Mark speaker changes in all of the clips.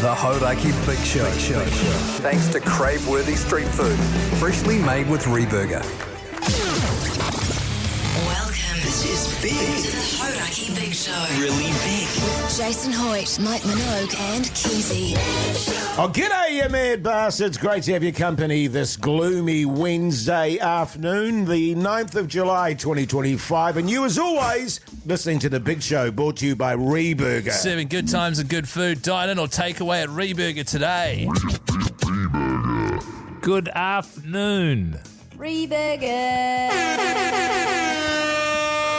Speaker 1: The Hauraki Big Show. Thanks to crave-worthy street food, freshly made with Reburger.
Speaker 2: Welcome. This is big. To the Hauraki Big Show. Really big. With Jason Hoyte, Minogue and Keyzie.
Speaker 3: Oh, g'day, you mad bastards. Great to have your company this gloomy Wednesday afternoon, the 9th of July, 2025. And you, as always, listening to The Big Show, brought to you by Reburger.
Speaker 4: Serving good times and good food. Dine in or take away at Reburger today.
Speaker 5: Good afternoon.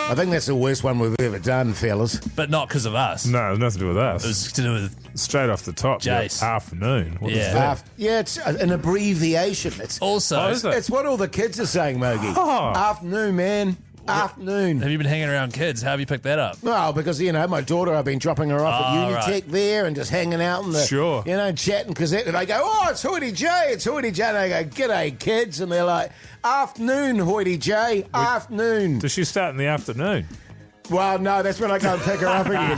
Speaker 3: I think that's the worst one we've ever done, fellas.
Speaker 4: But not because of us.
Speaker 5: No, nothing to do with us.
Speaker 4: It was to do with
Speaker 5: Straight off the top.
Speaker 4: Jase.
Speaker 5: Afternoon. What is
Speaker 4: Yeah.
Speaker 5: that?
Speaker 3: Yeah, it's an abbreviation. It's
Speaker 4: also.
Speaker 5: Oh, is it?
Speaker 3: It's what all the kids are saying, Mogi.
Speaker 5: Oh.
Speaker 3: Afternoon, man. Afternoon.
Speaker 4: Have you been hanging around kids? How have you picked that up?
Speaker 3: Well, because, my daughter, I've been dropping her off at Unitech
Speaker 4: right.
Speaker 3: there and just hanging out in the,
Speaker 5: Sure.
Speaker 3: chatting, because they go, oh, it's Hoytey J, it's Hoytey J. And I go, g'day, kids. And they're like, afternoon, Hoytey J, afternoon.
Speaker 5: Does she start in the afternoon?
Speaker 3: Well, no, that's when I go and pick her up again.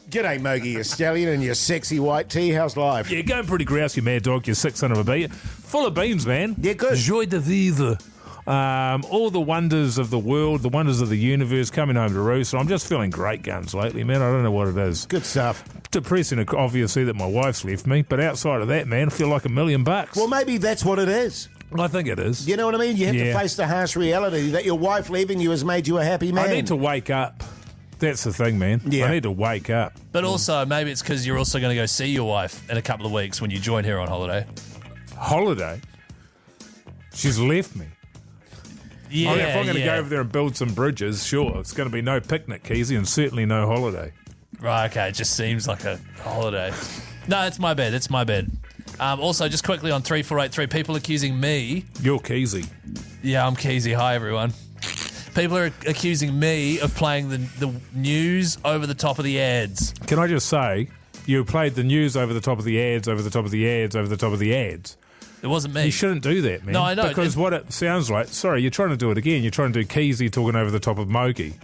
Speaker 3: G'day, Mogi, you stallion, and your sexy white tee. How's life?
Speaker 5: Yeah, going pretty grouse, you mad dog, you sick son of a bee. Full of beans, man.
Speaker 3: Yeah, good.
Speaker 5: Joy de vivre. All the wonders of the world, the wonders of the universe coming home to roost. So I'm just feeling great guns lately, man. I don't know what it is.
Speaker 3: Good stuff.
Speaker 5: Depressing, obviously, that my wife's left me. But outside of that, man, I feel like $1 million.
Speaker 3: Well, maybe that's what it is.
Speaker 5: I think it is.
Speaker 3: You know what I mean? You have to face the harsh reality that your wife leaving you has made you a happy man.
Speaker 5: I need to wake up. That's the thing, man.
Speaker 3: Yeah.
Speaker 5: I need to wake up.
Speaker 4: But also, maybe it's because you're also going to go see your wife in a couple of weeks when you join her on holiday.
Speaker 5: Holiday? She's left me.
Speaker 4: Yeah,
Speaker 5: If I'm going to go over there and build some bridges, sure, it's going to be no picnic, Keyzie, and certainly no holiday.
Speaker 4: Right, okay, it just seems like a holiday. No, it's my bad, also, just quickly on 3483, people accusing me...
Speaker 5: You're Keyzie.
Speaker 4: Yeah, I'm Keyzie. Hi, everyone. People are accusing me of playing the news over the top of the ads.
Speaker 5: Can I just say, you played the news over the top of the ads, over the top of the ads, over the top of the ads.
Speaker 4: It wasn't me.
Speaker 5: You shouldn't do that, man.
Speaker 4: No, I know.
Speaker 5: Because what it sounds like... Sorry, you're trying to do it again. You're trying to do Keyzie talking over the top of Mogi.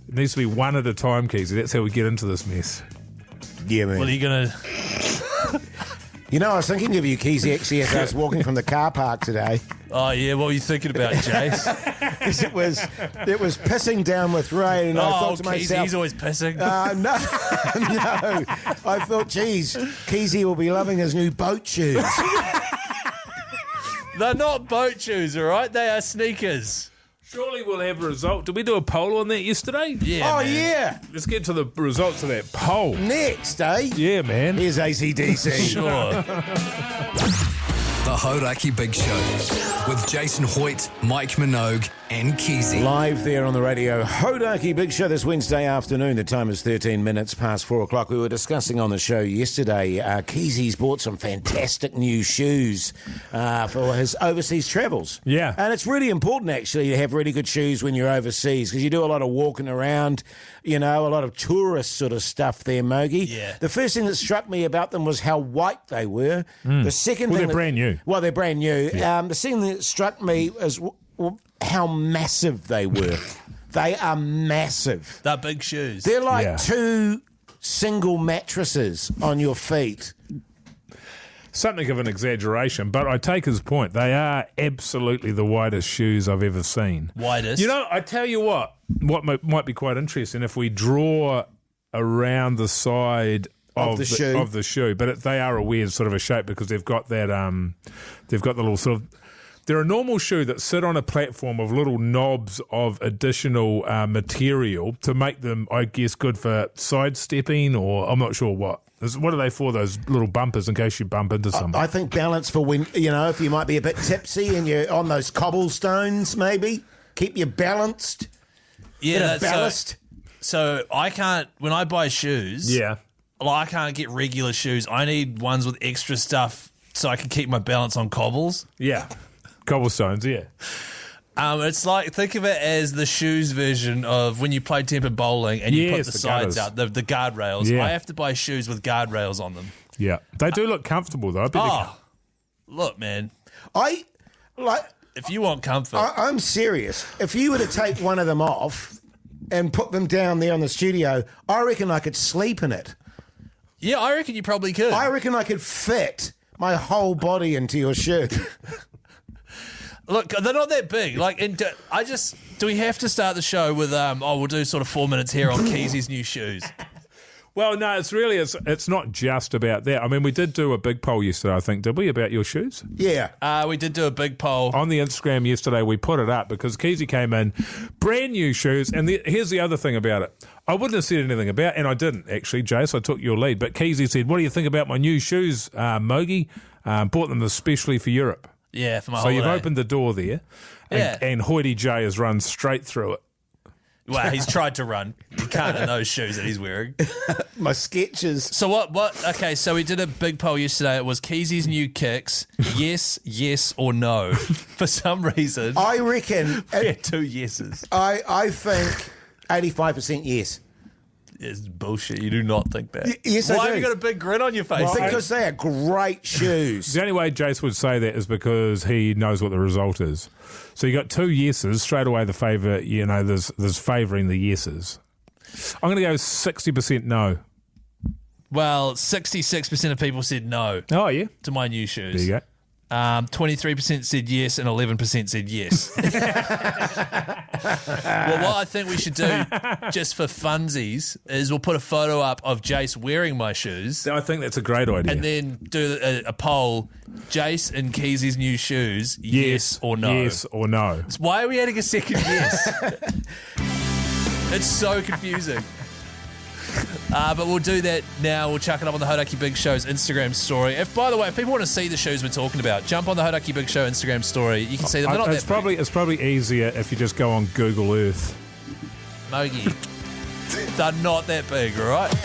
Speaker 5: It needs to be one at a time, Keyzie. That's how we get into this mess.
Speaker 3: Yeah, man.
Speaker 4: Well, are you going to...
Speaker 3: I was thinking of you, Keyzie, actually, as I was walking from the car park today.
Speaker 4: Oh, yeah, what were you thinking about, Jase?
Speaker 3: Because it was pissing down with rain, and I thought to myself...
Speaker 4: He's always pissing.
Speaker 3: No. I thought, geez, Keyzie will be loving his new boat shoes.
Speaker 4: They're not boat shoes, all right? They are sneakers.
Speaker 5: Surely we'll have a result. Did we do a poll on that yesterday?
Speaker 4: Yeah,
Speaker 3: Oh,
Speaker 4: man.
Speaker 3: yeah.
Speaker 5: Let's get to the results of that poll.
Speaker 3: Next, eh?
Speaker 5: Yeah, man.
Speaker 3: Here's ACDC.
Speaker 4: Sure.
Speaker 1: The Hauraki Big Show with Jason Hoyte, Mike Minogue and Keyzie.
Speaker 3: Live there on the Radio Hauraki Big Show this Wednesday afternoon. The time is 13 minutes past 4 o'clock. We were discussing on the show yesterday, Keyzie's bought some fantastic new shoes for his overseas travels.
Speaker 5: Yeah.
Speaker 3: And it's really important, actually, to have really good shoes when you're overseas, because you do a lot of walking around, a lot of tourist sort of stuff there, Mogi.
Speaker 4: Yeah.
Speaker 3: The first thing that struck me about them was how white they were. The second thing...
Speaker 5: They're brand new.
Speaker 3: Well, they're brand new. Yeah. The second thing that struck me is how massive they were. They are massive.
Speaker 4: They're big shoes.
Speaker 3: They're like two single mattresses on your feet.
Speaker 5: Something of an exaggeration, but I take his point. They are absolutely the widest shoes I've ever seen.
Speaker 4: Widest?
Speaker 5: I tell you what might be quite interesting if we draw around the side of the shoe, but they are a weird sort of a shape because they've got that they've got the little sort of... They're a normal shoe that sit on a platform of little knobs of additional material to make them, I guess, good for sidestepping, or I'm not sure what. What are they for, those little bumpers, in case you bump into something?
Speaker 3: I think balance for when, if you might be a bit tipsy and you're on those cobblestones, maybe. Keep you balanced.
Speaker 4: Yeah, that's
Speaker 3: ballast.
Speaker 4: So I can't, when I buy shoes,
Speaker 5: Yeah.
Speaker 4: I can't get regular shoes. I need ones with extra stuff so I can keep my balance on cobbles.
Speaker 5: Yeah. Cobblestones, yeah.
Speaker 4: It's like, think of it as the shoes version of when you play tempered bowling and you put the sides
Speaker 5: gutters.
Speaker 4: out, the guardrails.
Speaker 5: Yeah.
Speaker 4: I have to buy shoes with guardrails on them.
Speaker 5: Yeah. They do look comfortable, though. I bet
Speaker 4: Look, man,
Speaker 3: If
Speaker 4: you want comfort.
Speaker 3: I'm serious. If you were to take one of them off and put them down there on the studio, I reckon I could sleep in it.
Speaker 4: Yeah, I reckon you probably could.
Speaker 3: I reckon I could fit my whole body into your shoe.
Speaker 4: Look, they're not that big. Do we have to start the show with, we'll do sort of 4 minutes here on Keyzie's new shoes?
Speaker 5: Well, no, it's not just about that. I mean, we did do a big poll yesterday, I think, did we, about your shoes?
Speaker 3: Yeah.
Speaker 4: We did do a big poll.
Speaker 5: On the Instagram yesterday, we put it up because Keyzie came in, brand new shoes, and here's the other thing about it. I wouldn't have said anything about it, and I didn't, actually, Jase. I took your lead. But Keyzie said, what do you think about my new shoes, Mogi? Bought them especially for Europe.
Speaker 4: Yeah, for my
Speaker 5: holiday.
Speaker 4: holiday.
Speaker 5: You've opened the door there, and Hoytey J has run straight through it.
Speaker 4: Well, he's tried to run. He can't in those shoes that he's wearing.
Speaker 3: My sketches.
Speaker 4: So what? Okay, so we did a big poll yesterday. It was Keyzie's new kicks. Yes, yes, or no. For some reason,
Speaker 3: I reckon
Speaker 4: we had 2 yeses.
Speaker 3: I think 85% yes.
Speaker 4: It's bullshit. You do not think that.
Speaker 3: Yes,
Speaker 4: Why
Speaker 3: I do.
Speaker 4: have you got a big grin on your face?
Speaker 3: Well, because they are great shoes.
Speaker 5: The only way Jase would say that is because he knows what the result is. So you got 2 yeses straight away. The favour, there's favouring the yeses. I'm going to go 60% no.
Speaker 4: Well, 66% of people said no.
Speaker 5: Oh yeah,
Speaker 4: to my new shoes.
Speaker 5: There you go.
Speaker 4: 23% said yes and 11% said yes. Well, what I think we should do, just for funsies, is we'll put a photo up of Jase wearing my shoes.
Speaker 5: I think that's a great idea.
Speaker 4: And then do a poll, Jase and Keyzie's new shoes, yes or no?
Speaker 5: Yes or no.
Speaker 4: So why are we adding a second yes? It's so confusing. But we'll do that now. We'll chuck it up on the Hauraki Big Show's Instagram story. By the way, if people want to see the shoes we're talking about, jump on the Hauraki Big Show Instagram story. You can see them. They're not
Speaker 5: it's probably easier if you just go on Google Earth.
Speaker 4: Mogi. They're not that big, all right?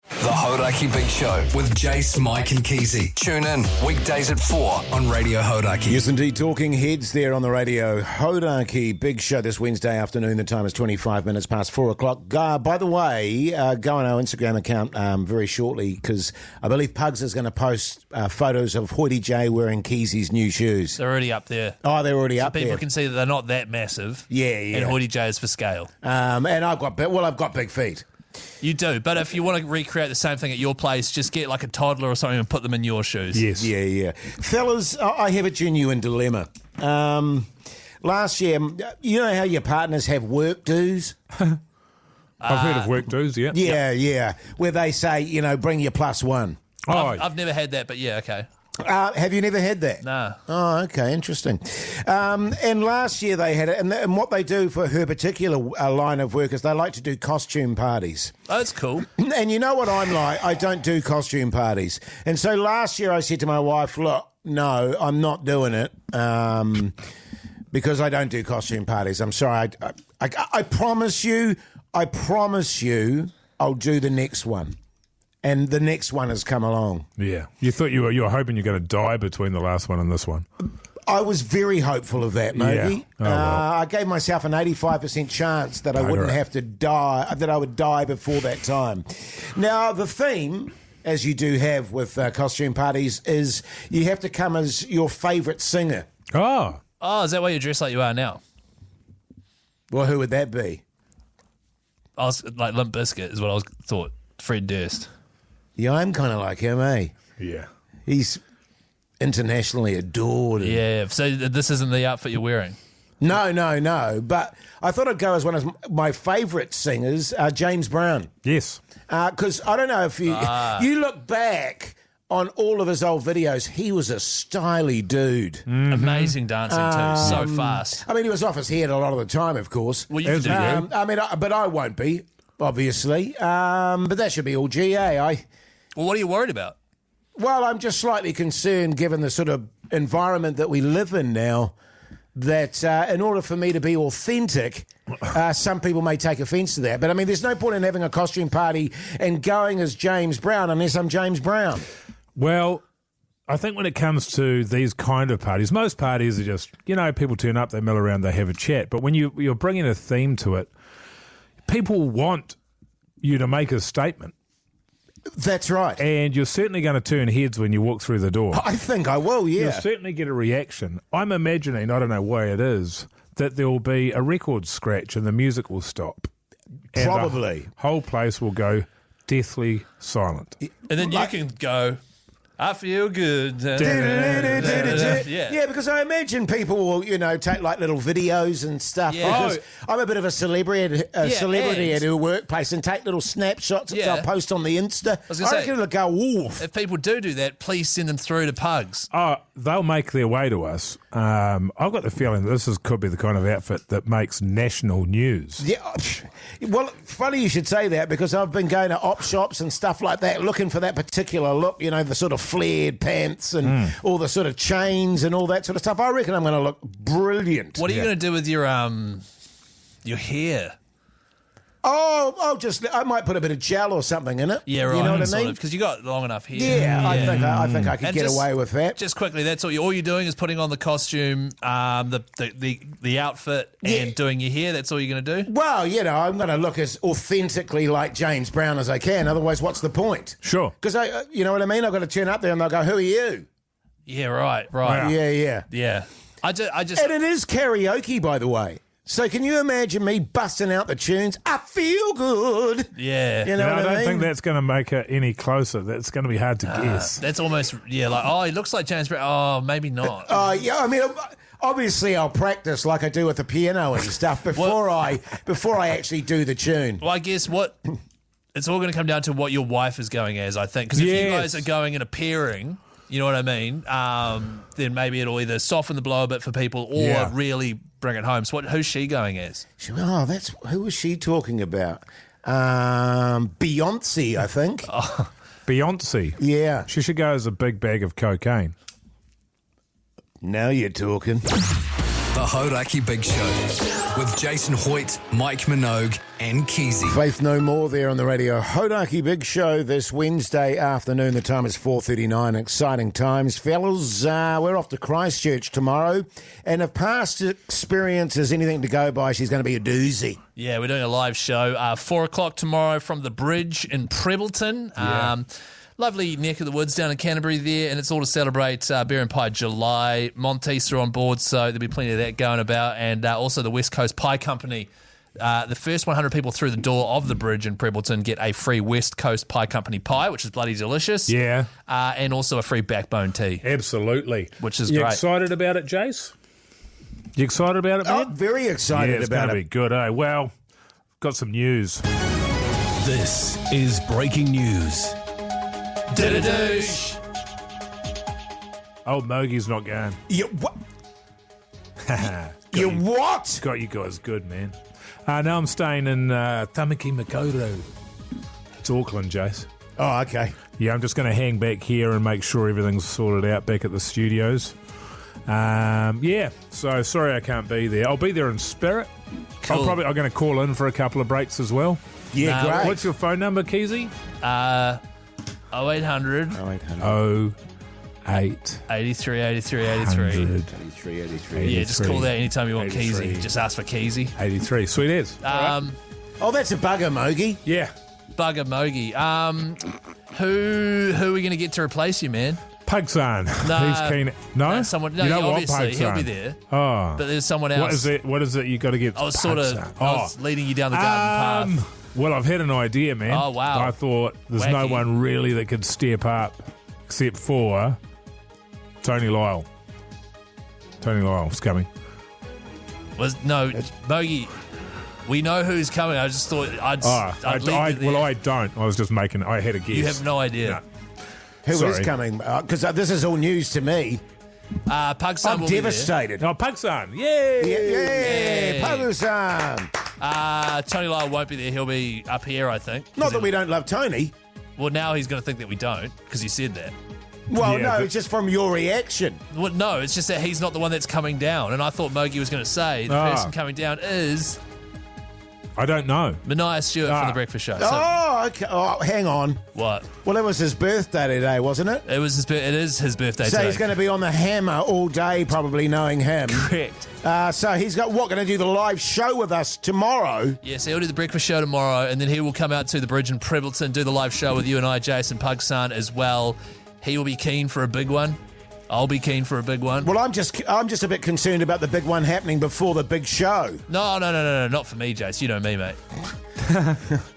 Speaker 1: The Hauraki Big Show with Jase, Mike and Keyzie. Tune in weekdays at 4 on Radio Hauraki.
Speaker 3: Yes, indeed. Talking heads there on the Radio Hauraki Big Show this Wednesday afternoon. The time is 25 minutes past 4 o'clock. By the way, go on our Instagram account very shortly because I believe Pugs is going to post photos of Hoytey J wearing Keyzie's new shoes.
Speaker 4: They're already up there.
Speaker 3: Oh, they're already up there.
Speaker 4: People can see that they're not that massive.
Speaker 3: Yeah.
Speaker 4: And Hoytey J is for scale.
Speaker 3: And I've got big feet.
Speaker 4: You do, but if you want to recreate the same thing at your place, just get like a toddler or something and put them in your shoes.
Speaker 5: Yes.
Speaker 3: Yeah. Fellas, I have a genuine dilemma. Last year, you know how your partners have work dues?
Speaker 5: I've heard of work dues, yeah.
Speaker 3: Yeah. Where they say, bring your +1.
Speaker 4: I've never had that, but yeah, okay.
Speaker 3: Have you never had that?
Speaker 4: No.
Speaker 3: Oh, okay, interesting. And last year they had it, and what they do for her particular line of work is they like to do costume parties.
Speaker 4: Oh, that's cool.
Speaker 3: And you know what I'm like? I don't do costume parties. And so last year I said to my wife, look, no, I'm not doing it because I don't do costume parties. I'm sorry. I promise you, I'll do the next one. And the next one has come along.
Speaker 5: Yeah. You thought you were hoping you're going to die between the last one and this one.
Speaker 3: I was very hopeful of that, Mogi.
Speaker 5: Yeah. Oh, well.
Speaker 3: I gave myself an 85% chance that I wouldn't have to die, that I would die before that time. Now, the theme, as you do have with costume parties, is you have to come as your favourite singer.
Speaker 5: Oh,
Speaker 4: is that why you dress like you are now?
Speaker 3: Well, who would that be?
Speaker 4: I was like Limp Bizkit is what I thought. Fred Durst.
Speaker 3: Yeah, I'm kind of like him, eh?
Speaker 5: Yeah.
Speaker 3: He's internationally adored.
Speaker 4: Yeah, so this isn't the outfit you're wearing?
Speaker 3: No. But I thought I'd go as one of my favourite singers, James Brown.
Speaker 5: Yes.
Speaker 3: Because I don't know if you look back on all of his old videos, he was a styly dude.
Speaker 5: Mm-hmm.
Speaker 4: Amazing dancing too, so fast.
Speaker 3: I mean, he was off his head a lot of the time, of course.
Speaker 4: Well, you can do
Speaker 3: but I won't be, obviously. But that should be all GA.
Speaker 4: Well, what are you worried about?
Speaker 3: Well, I'm just slightly concerned, given the sort of environment that we live in now, that in order for me to be authentic, some people may take offence to that. But, I mean, there's no point in having a costume party and going as James Brown unless I'm James Brown.
Speaker 5: Well, I think when it comes to these kind of parties, most parties are just, people turn up, they mill around, they have a chat. But when you're bringing a theme to it, people want you to make a statement.
Speaker 3: That's right.
Speaker 5: And you're certainly going to turn heads when you walk through the door.
Speaker 3: I think I will, yeah.
Speaker 5: You'll certainly get a reaction. I'm imagining, I don't know why it is, that there will be a record scratch and the music will stop.
Speaker 3: Probably.
Speaker 5: And the whole place will go deathly silent.
Speaker 4: And then you can go, I feel good. Yeah,
Speaker 3: because I imagine people will, take like little videos and stuff.
Speaker 4: Yeah.
Speaker 3: Because I'm a bit of a celebrity at her workplace and take little snapshots that I'll post on the Insta. I reckon it'll go oof.
Speaker 4: If people do that, please send them through to Pugs.
Speaker 5: Oh, they'll make their way to us. I've got the feeling that could be the kind of outfit that makes national news.
Speaker 3: Yeah, well, funny you should say that because I've been going to op shops and stuff like that looking for that particular look, the sort of flared pants and all the sort of chains and all that sort of stuff. I reckon I'm going to look brilliant.
Speaker 4: What are you going to do with your hair?
Speaker 3: Oh, I might put a bit of gel or something in it.
Speaker 4: Yeah, right.
Speaker 3: You know what I mean?
Speaker 4: Because you got long enough hair.
Speaker 3: Yeah, I think I could get away with that.
Speaker 4: Just quickly, that's all you're doing is putting on the costume, the outfit, and doing your hair. That's all you're going to do.
Speaker 3: Well, I'm going to look as authentically like James Brown as I can. Otherwise, what's the point?
Speaker 5: Sure.
Speaker 3: Because you know what I mean. I've got to turn up there and they'll go, "Who are you?"
Speaker 4: Yeah, right.
Speaker 3: Yeah.
Speaker 4: I just,
Speaker 3: and it is karaoke, by the way. So can you imagine me busting out the tunes? I feel good.
Speaker 4: Yeah.
Speaker 3: You know what I
Speaker 5: don't
Speaker 3: mean?
Speaker 5: think that's going to make it any closer. That's going to be hard to guess.
Speaker 4: That's almost, he looks like James Brown. Oh, maybe not.
Speaker 3: Yeah, I mean, obviously I'll practice like I do with the piano and stuff before I actually do the tune.
Speaker 4: Well, I guess it's all going to come down to what your wife is going as, I think. Because if you guys are going and appearing, you know what I mean, then maybe it'll either soften the blow a bit for people or really bring it home. So who's she going as?
Speaker 3: Who was she talking about? Beyonce, I think.
Speaker 5: Beyonce?
Speaker 3: Yeah.
Speaker 5: She should go as a big bag of cocaine.
Speaker 3: Now you're talking.
Speaker 1: The Hauraki Big Show with Jason Hoyte, Mike Minogue and Keyzie.
Speaker 3: Faith No More there on the Radio Hauraki Big Show this Wednesday afternoon. The time is 4:39. Exciting times. Fellas, we're off to Christchurch tomorrow. And if past experience is anything to go by, she's going to be a doozy.
Speaker 4: Yeah, we're doing a live show. 4 o'clock tomorrow from the Bridge in Prebbleton.
Speaker 5: Yeah.
Speaker 4: Lovely neck of the woods down in Canterbury there, and it's all to celebrate Beer and Pie July. Monteiths are on board, so there'll be plenty of that going about, and also the West Coast Pie Company. The first 100 people through the door of the Bridge in Prebbleton get a free West Coast Pie Company pie, which is bloody delicious.
Speaker 5: Yeah.
Speaker 4: And also a free backbone tea.
Speaker 5: Absolutely.
Speaker 4: Which is
Speaker 5: great. You
Speaker 4: great.
Speaker 5: excited about it, Jase? You excited about it, man?
Speaker 3: I'm very excited about it.
Speaker 5: It's going to be good, eh? Well, got some news.
Speaker 1: This is breaking news.
Speaker 4: Didadoosh.
Speaker 5: Old Mogie's not going.
Speaker 3: You what? You what?
Speaker 5: Got you guys good, man. Now I'm staying in Tamaki Makaurau. It's Auckland, Jase.
Speaker 3: Oh, okay.
Speaker 5: Yeah, I'm just going to hang back here and make sure everything's sorted out back at the studios. So sorry I can't be there. I'll be there in spirit.
Speaker 4: Cool.
Speaker 5: I'm going to call in for a couple of breaks as well.
Speaker 3: Yeah, great.
Speaker 5: What's your phone number, Keyzie?
Speaker 4: 0800
Speaker 5: 08
Speaker 4: 83 83 83.
Speaker 3: 83, 83.
Speaker 4: Yeah, just call that anytime you want
Speaker 5: 83.
Speaker 4: Keyzie. Just ask for Keyzie.
Speaker 5: 83. Sweet as.
Speaker 3: Oh, that's a bugger, Mogi.
Speaker 5: Yeah.
Speaker 4: Bugger Mogi. Who are we going to get to replace you, man?
Speaker 5: Pugsan.
Speaker 4: Nah,
Speaker 5: He's keen. No?
Speaker 4: Someone.
Speaker 5: You
Speaker 4: No,
Speaker 5: don't want
Speaker 4: obviously he'll
Speaker 5: Pugsan.
Speaker 4: be there.
Speaker 5: Oh.
Speaker 4: But there's someone else.
Speaker 5: What is it you got to get?
Speaker 4: I was sort of
Speaker 5: Pugsan?
Speaker 4: I was leading you down the garden path.
Speaker 5: Well, I've had an idea, man.
Speaker 4: Oh, wow.
Speaker 5: I thought there's no
Speaker 4: Wacky.
Speaker 5: one really that could step up except for Tony Lyle. Tony Lyle's coming.
Speaker 4: Mogi. We know who's coming. I just thought I'd leave you there.
Speaker 5: Well, I don't. I was just making. I had a guess.
Speaker 4: You have no idea.
Speaker 5: No.
Speaker 3: Who is
Speaker 5: Sorry.
Speaker 3: coming? Because this is all news to me.
Speaker 4: Pugsan
Speaker 3: I'm
Speaker 4: will be there.
Speaker 3: devastated.
Speaker 5: Oh, Pugsan. Yay!
Speaker 3: Yeah, Pugsan.
Speaker 4: Tony Lyle won't be there. He'll be up here, I think.
Speaker 3: Not that we don't love Tony.
Speaker 4: Well, now he's going to think that we don't because he said that.
Speaker 3: Well,
Speaker 5: Yeah,
Speaker 3: no,
Speaker 5: but-
Speaker 3: it's just from your reaction.
Speaker 4: Well, no, it's just that he's not the one that's coming down. And I thought Mogi was going to say the person coming down is
Speaker 5: I don't know.
Speaker 4: Mania Stewart from The Breakfast Show. So,
Speaker 3: Oh, okay. Oh, hang on.
Speaker 4: what?
Speaker 3: Well, it was his birthday today, wasn't it?
Speaker 4: It is his birthday
Speaker 3: So
Speaker 4: today.
Speaker 3: he's going to be on the hammer all day, probably knowing him.
Speaker 4: Correct.
Speaker 3: So he's going to do the live show with us tomorrow.
Speaker 4: Yes, he'll do the breakfast show tomorrow, and then he will come out to the Bridge in Prebbleton, do the live show with you and I, Jason Pugsan, as well. He will be keen for a big one. I'll be keen for a big one.
Speaker 3: Well, I'm just a bit concerned about the big one happening before the big show.
Speaker 4: No, not for me, Jace. You know me, mate.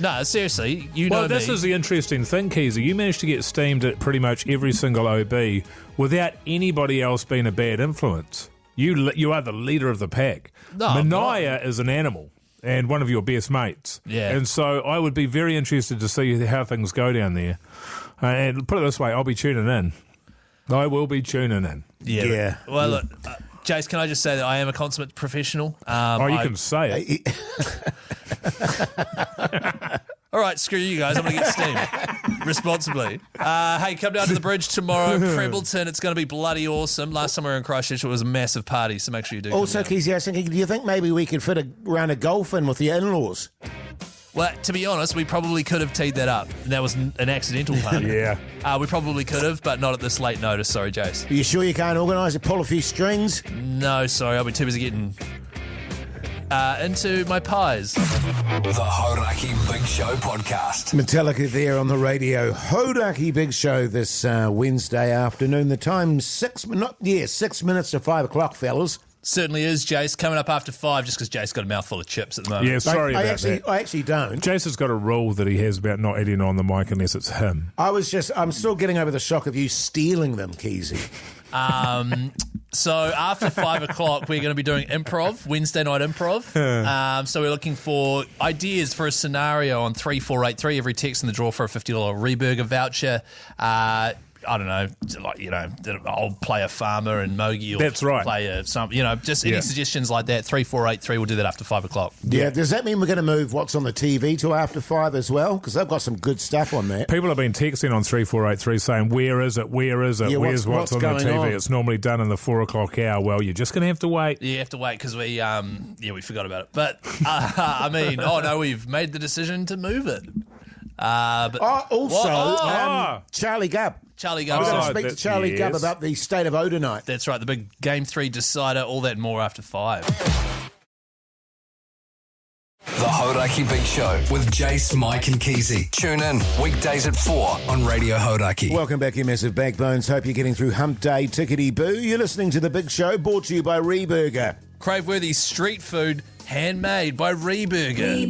Speaker 4: No, seriously, you know
Speaker 5: Well, this is the interesting thing, Keyzie. You managed to get steamed at pretty much every single OB without anybody else being a bad influence. You are the leader of the pack.
Speaker 4: No, I'm
Speaker 5: Minogue is an animal and one of your best mates.
Speaker 4: Yeah.
Speaker 5: And so I would be very interested to see how things go down there. And put it this way, I'll be tuning in. I will be tuning in.
Speaker 3: Yeah.
Speaker 4: Well, look, Jase, can I just say that I am a consummate professional?
Speaker 5: You can say it.
Speaker 4: All right, screw you guys. I'm going to get steamed responsibly. Hey, come down to the bridge tomorrow, Prebleton. It's going to be bloody awesome. Last time we were in Christchurch, it was a massive party, so make sure you do.
Speaker 3: Also, Keyzie, I was thinking, do you think maybe we could fit a round of golf in with the in-laws?
Speaker 4: Well, to be honest, we probably could have teed that up. That was an accidental pun.
Speaker 5: Yeah.
Speaker 4: We probably could have, but not at this late notice. Sorry, Jase.
Speaker 3: Are you sure you can't organise it, pull a few strings?
Speaker 4: No, sorry. I'll be too busy getting into my pies.
Speaker 1: The Hauraki Big Show podcast.
Speaker 3: Metallica there on the Radio Hauraki Big Show this Wednesday afternoon. The time's 6 minutes to 5 o'clock, fellas.
Speaker 4: Certainly is, Jase. Coming up after 5, just because Jase got a mouthful of chips at the moment.
Speaker 5: Yeah, sorry about
Speaker 3: that. I actually don't.
Speaker 5: Jason's got a rule that he has about not eating on the mic unless it's him.
Speaker 3: I'm still getting over the shock of you stealing them, Keyzie.
Speaker 4: So after 5 o'clock, we're going to be doing improv, Wednesday night improv. So we're looking for ideas for a scenario on 3483. Every text in the draw for a $50 Reburger voucher. I don't know, I'll play a farmer and Mogi. Or
Speaker 5: that's right.
Speaker 4: Play just any suggestions like that. 3483. We'll do that after 5 o'clock.
Speaker 3: Yeah. Does that mean we're going to move what's on the TV to after 5 as well? Because they've got some good stuff on there.
Speaker 5: People have been texting on 3483 saying, "Where is it? Where is it?
Speaker 3: Yeah,
Speaker 5: what's on the TV?"
Speaker 3: on?
Speaker 5: It's normally done in the 4 o'clock hour. Well, you're just going to have to wait.
Speaker 4: You have to wait because we forgot about it. But we've made the decision to move it.
Speaker 3: Charlie Gubb.
Speaker 4: Charlie Gubb.
Speaker 3: We're going to speak to Charlie Gubb about the state of O tonight.
Speaker 4: That's right, the big Game 3 decider, all that and more after 5.
Speaker 1: The Hauraki Big Show with Jase, Mike and Keyzie. Tune in weekdays at 4 on Radio Hauraki.
Speaker 3: Welcome back, you massive backbones. Hope you're getting through Hump Day, tickety-boo. You're listening to The Big Show, brought to you by Reburger.
Speaker 4: Crave-worthy street food, handmade by Reburger.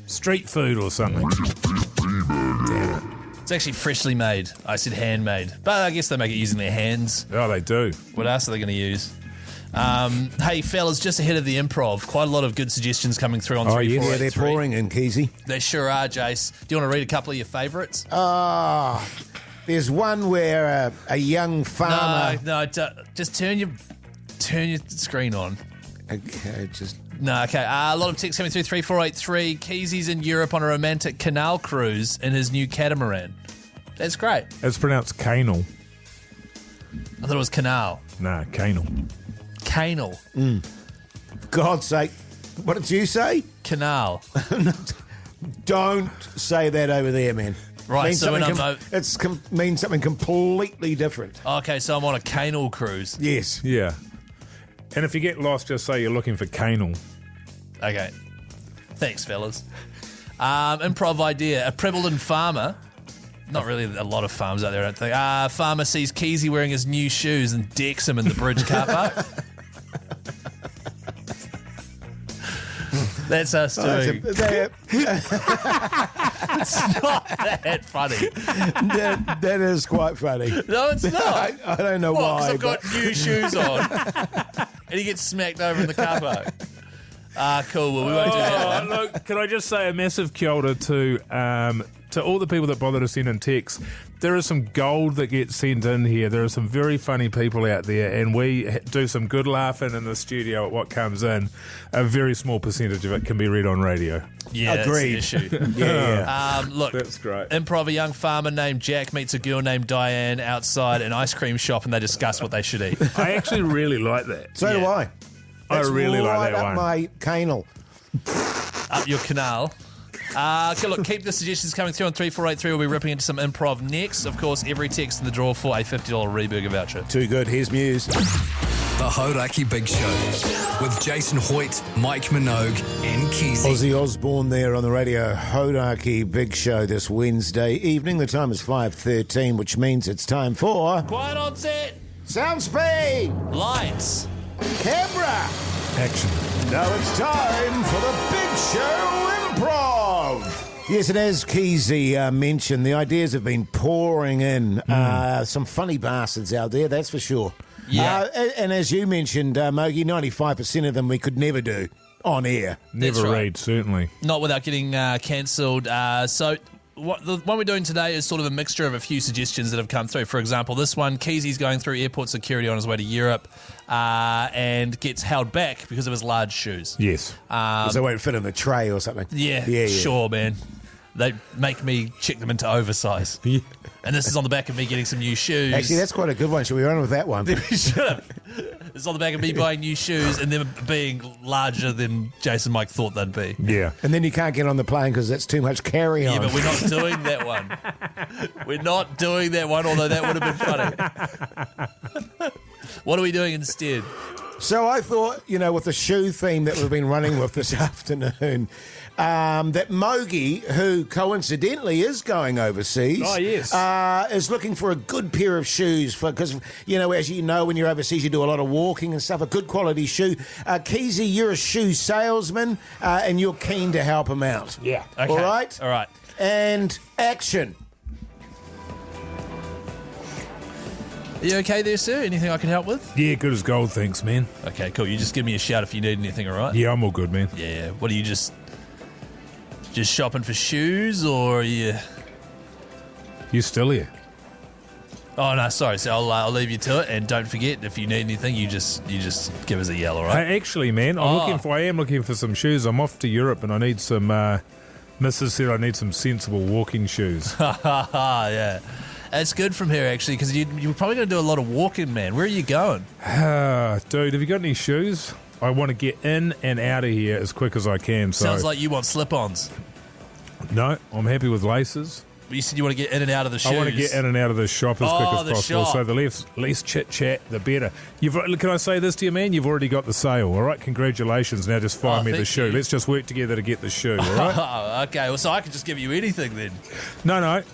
Speaker 5: Street food or something.
Speaker 3: Damn it.
Speaker 4: It's actually freshly made. I said handmade. But I guess they make it using their hands.
Speaker 5: Oh, they do.
Speaker 4: What else are they going to use? Hey, fellas, just ahead of the improv, quite a lot of good suggestions coming through on 3483.
Speaker 3: Yeah, they're pouring in, Keyzie.
Speaker 4: They sure are, Jase. Do you want to read a couple of your favourites?
Speaker 3: There's one where a young farmer...
Speaker 4: No, just turn your screen on.
Speaker 3: Okay,
Speaker 4: okay. A lot of texts coming through 3483. Keyzie's in Europe on a romantic canal cruise in his new catamaran. That's great.
Speaker 5: It's pronounced canal.
Speaker 4: I thought it was canal.
Speaker 5: Nah, canal.
Speaker 4: Canal.
Speaker 3: God's sake. What did you say?
Speaker 4: Canal.
Speaker 3: Don't say that over there, man.
Speaker 4: Right,
Speaker 3: means means something completely different.
Speaker 4: Okay, so I'm on a canal cruise.
Speaker 3: Yes.
Speaker 5: Yeah. And if you get lost, just say you're looking for canal.
Speaker 4: Okay. Thanks, fellas. Improv idea. A Prebleton farmer. Not really a lot of farms out there, I don't think. Farmer sees Keyzie wearing his new shoes and decks him in the bridge car park. That's us doing. It's not that funny.
Speaker 3: That is quite funny.
Speaker 4: No, it's not.
Speaker 3: I don't know why.
Speaker 4: Because I've got new shoes on. And he gets smacked over in the car park. Cool. Well, we won't do that.
Speaker 5: Look, can I just say a massive kia ora to all the people that bother to send in texts. There is some gold that gets sent in here. There are some very funny people out there, and we do some good laughing in the studio at what comes in. A very small percentage of it can be read on radio.
Speaker 4: Yeah,
Speaker 3: agreed.
Speaker 4: That's the issue.
Speaker 3: Yeah.
Speaker 4: Look,
Speaker 5: that's great.
Speaker 4: Improv, a young farmer named Jack meets a girl named Diane outside an ice cream shop, and they discuss what they should eat.
Speaker 5: I actually really like that.
Speaker 3: So do I. That's
Speaker 5: I really like that
Speaker 3: up
Speaker 5: one.
Speaker 3: My canal.
Speaker 4: Up your canal. Okay, look, keep the suggestions coming through on 3483. We'll be ripping into some improv next. Of course, every text in the draw for a $50 Reburger voucher.
Speaker 3: Too good. Here's Muse.
Speaker 1: The Hauraki Big Show with Jason Hoyte, Mike Minogue and Keyzie.
Speaker 3: Ozzy Osbourne there on the Radio Hauraki Big Show this Wednesday evening. The time is 5:13, which means it's time for...
Speaker 4: Quiet on set.
Speaker 3: Sound speed.
Speaker 4: Lights.
Speaker 3: Camera.
Speaker 5: Action.
Speaker 3: Now it's time for the Big Show Improv. Yes, and as Keyzie mentioned, the ideas have been pouring in. Some funny bastards out there, that's for sure.
Speaker 4: Yeah.
Speaker 3: And as you mentioned, Mogi, 95% of them we could never do on air.
Speaker 5: Never read, certainly.
Speaker 4: Not without getting cancelled. So what the one we're doing today is sort of a mixture of a few suggestions that have come through. For example, this one, Keyzie's going through airport security on his way to Europe and gets held back because of his large shoes.
Speaker 5: Yes.
Speaker 3: Because they won't fit in the tray or something.
Speaker 4: Yeah, sure, man. They make me check them into oversize.
Speaker 5: Yeah.
Speaker 4: And this is on the back of me getting some new shoes.
Speaker 3: Actually, that's quite a good one. Should we run with that one?
Speaker 4: We should. It's on the back of me buying new shoes and them being larger than Jason Mike thought they'd be.
Speaker 5: Yeah.
Speaker 3: And then you can't get on the plane because that's too much carry on.
Speaker 4: Yeah, but we're not doing that one. We're not doing that one, although that would have been funny. What are we doing instead?
Speaker 3: So I thought, with the shoe theme that we've been running with this afternoon, that Mogi, who coincidentally is going overseas, is looking for a good pair of shoes because, as you know, when you're overseas, you do a lot of walking and stuff, a good quality shoe. Keyzie, you're a shoe salesman and you're keen to help him out.
Speaker 5: Yeah.
Speaker 4: Okay.
Speaker 3: All right?
Speaker 4: All right.
Speaker 3: And action.
Speaker 4: Are you okay there, sir? Anything I can help with?
Speaker 5: Yeah, good as gold, thanks, man.
Speaker 4: Okay, cool. You just give me a shout if you need anything, all right?
Speaker 5: Yeah, I'm all good, man.
Speaker 4: Yeah. What are you just shopping for shoes, or are you?
Speaker 5: You still here?
Speaker 4: Oh no, sorry. So I'll leave you to it, and don't forget if you need anything, you just give us a yell, all right?
Speaker 5: Hey, actually, man, I am looking for some shoes. I'm off to Europe, and I need some. Mrs. said I need some sensible walking shoes.
Speaker 4: Yeah. That's good from here, actually, because you're probably going to do a lot of walking, man. Where are you going?
Speaker 5: Dude, have you got any shoes? I want to get in and out of here as quick as I can.
Speaker 4: Sounds like you want slip-ons.
Speaker 5: No, I'm happy with laces.
Speaker 4: You said you want to get in and out of the shoes.
Speaker 5: I want to get in and out of the shop as quick as possible.
Speaker 4: Shop.
Speaker 5: So the less chit-chat, the better. Can I say this to you, man? You've already got the sale, all right? Congratulations. Now just find me the shoe. Let's just work together to get the shoe, all right?
Speaker 4: Okay, well, so I can just give you anything then.
Speaker 5: No.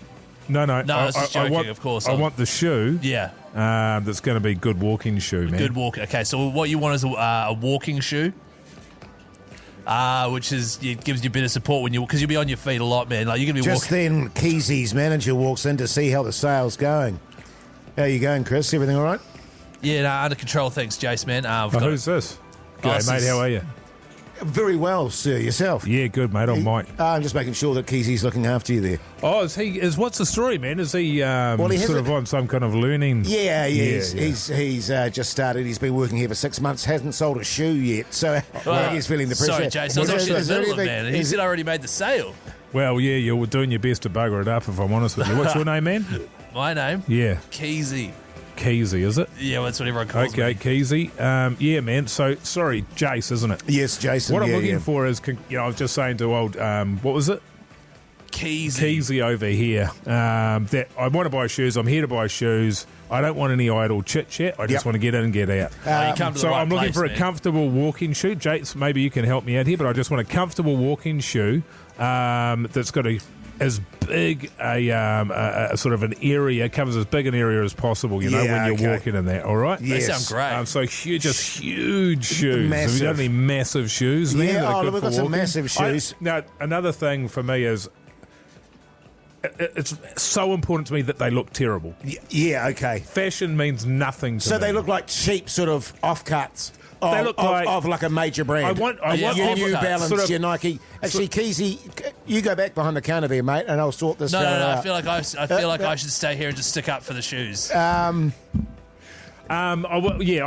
Speaker 4: No, I was just joking, of course.
Speaker 5: I want the shoe.
Speaker 4: Yeah.
Speaker 5: That's going to be a good walking shoe, man.
Speaker 4: Good walking. Okay, so what you want is a walking shoe, which gives you better support because you'll be on your feet a lot, man. Like you're going to be
Speaker 3: Just
Speaker 4: walking.
Speaker 3: then, Keyzie's manager walks in to see how the sale's going. How you going, Chris? Everything all right?
Speaker 4: Yeah, no, under control. Thanks, Jace, man.
Speaker 5: Who's this? G'day, mate. How are you?
Speaker 3: Very well, sir. Yourself?
Speaker 5: Yeah, good, mate. I'm Mike.
Speaker 3: I'm just making sure that Keyzie's looking after you there.
Speaker 5: Oh, what's the story, man? Is he,
Speaker 3: he
Speaker 5: sort of on some kind of learning?
Speaker 3: Yeah. He's just started. He's been working here for 6 months. Hasn't sold a shoe yet, so he's feeling the pressure.
Speaker 4: Sorry, Jason. I was actually in the middle of it, man. He said I already made the sale.
Speaker 5: Well, yeah, you're doing your best to bugger it up, if I'm honest with you. What's your name, man?
Speaker 4: My name?
Speaker 5: Yeah.
Speaker 4: Keyzie.
Speaker 5: Keyzie, is it?
Speaker 4: Yeah, well, that's what everyone calls me.
Speaker 5: Okay, Keyzie. Yeah, man. So, sorry, Jase, isn't it?
Speaker 3: Yes, Jason.
Speaker 5: What I'm looking for is, I was just saying to old, what was it?
Speaker 4: Keyzie
Speaker 5: over here. That I want to buy shoes. I'm here to buy shoes. I don't want any idle chit-chat. I just want to get in and get out.
Speaker 4: You come to the right
Speaker 5: I'm looking
Speaker 4: place,
Speaker 5: for
Speaker 4: man.
Speaker 5: a comfortable walking shoe. Jase, maybe you can help me out here, but I just want a comfortable walking shoe that's got as big a sort of an area, covers as big an area as possible, when you're walking in there, all right?
Speaker 4: Yes. They sound great.
Speaker 5: So huge shoes.
Speaker 3: Massive.
Speaker 5: Have you got any massive shoes, man?
Speaker 3: Yeah,
Speaker 5: that are good
Speaker 3: we've
Speaker 5: for
Speaker 3: got some
Speaker 5: walking?
Speaker 3: massive shoes.
Speaker 5: Now, another thing for me is it's so important to me that they look terrible.
Speaker 3: Yeah, okay.
Speaker 5: Fashion means nothing to me.
Speaker 3: So they look like cheap sort of offcuts.
Speaker 5: They look
Speaker 3: of like a major brand.
Speaker 5: I want
Speaker 3: your New
Speaker 5: offcuts.
Speaker 3: Balance,
Speaker 5: Sort of-
Speaker 3: your Nike. Actually, Keyzie, you go back behind the counter there, mate, and I'll sort this.
Speaker 4: No.
Speaker 3: out.
Speaker 4: I feel like I should stay here and just stick up for the shoes.
Speaker 5: I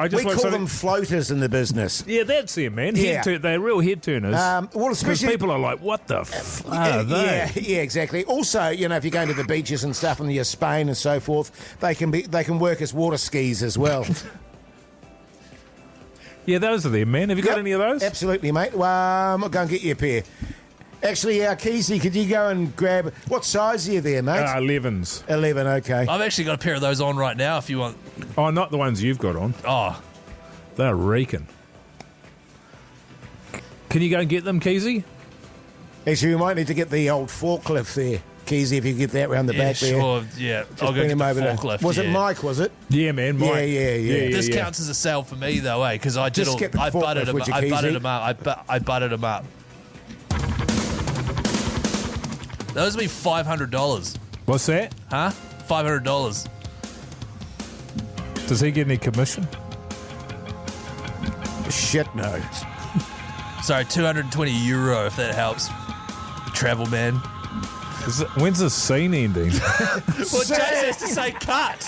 Speaker 5: just
Speaker 3: we
Speaker 5: want
Speaker 3: call them floaters in the business.
Speaker 5: Yeah, that's it, man.
Speaker 3: Yeah.
Speaker 5: They're real head turners.
Speaker 3: Well,
Speaker 5: Because
Speaker 3: especially
Speaker 5: people are like, what the are they?
Speaker 3: Yeah, exactly. Also, if you're going to the beaches and stuff, and you're Spain and so forth, they can work as water skis as well.
Speaker 5: Yeah, those are them, man. Have you got any of those?
Speaker 3: Absolutely, mate. Well, I'll go and get you a pair. Actually, Keyzie, could you go and grab... What size are you there, mate?
Speaker 5: 11s.
Speaker 3: 11, okay.
Speaker 4: I've actually got a pair of those on right now if you want.
Speaker 5: Oh, not the ones you've got on.
Speaker 4: Oh.
Speaker 5: They're reeking. Can you go and get them, Keyzie?
Speaker 3: Actually, we might need to get the old forklift there. Keyzie, if you get that round the back there.
Speaker 4: Sure, yeah.
Speaker 3: Just
Speaker 4: I'll go
Speaker 3: bring
Speaker 4: get
Speaker 3: him
Speaker 4: the
Speaker 3: over
Speaker 4: forklift.
Speaker 3: Was it Mike, was it?
Speaker 5: Yeah, man, Mike.
Speaker 3: Yeah.
Speaker 4: This counts as a sale for me, though, Because I did
Speaker 3: Just get the
Speaker 4: I butted him.
Speaker 3: forklift, would you,
Speaker 4: I butted
Speaker 3: Keyzie?
Speaker 4: him up. I butted him up. Those would be $500.
Speaker 5: What's that?
Speaker 4: Huh? $500.
Speaker 5: Does he get any commission?
Speaker 3: Shit, no.
Speaker 4: Sorry, €220 if that helps. Travel man.
Speaker 5: When's the scene ending?
Speaker 4: Well, Jase has to say cut.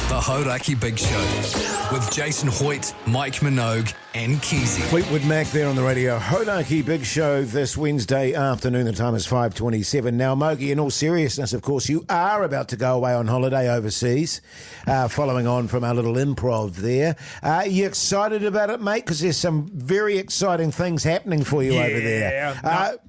Speaker 1: The Hauraki Big Show with Jason Hoyte, Mike Minogue and Keyzie.
Speaker 3: Fleetwood Mac there on the Radio Hauraki Big Show this Wednesday afternoon. The time is 5:27. Now, Mogi, in all seriousness, of course, you are about to go away on holiday overseas, following on from our little improv there. Are you excited about it, mate? Because there's some very exciting things happening for you over there.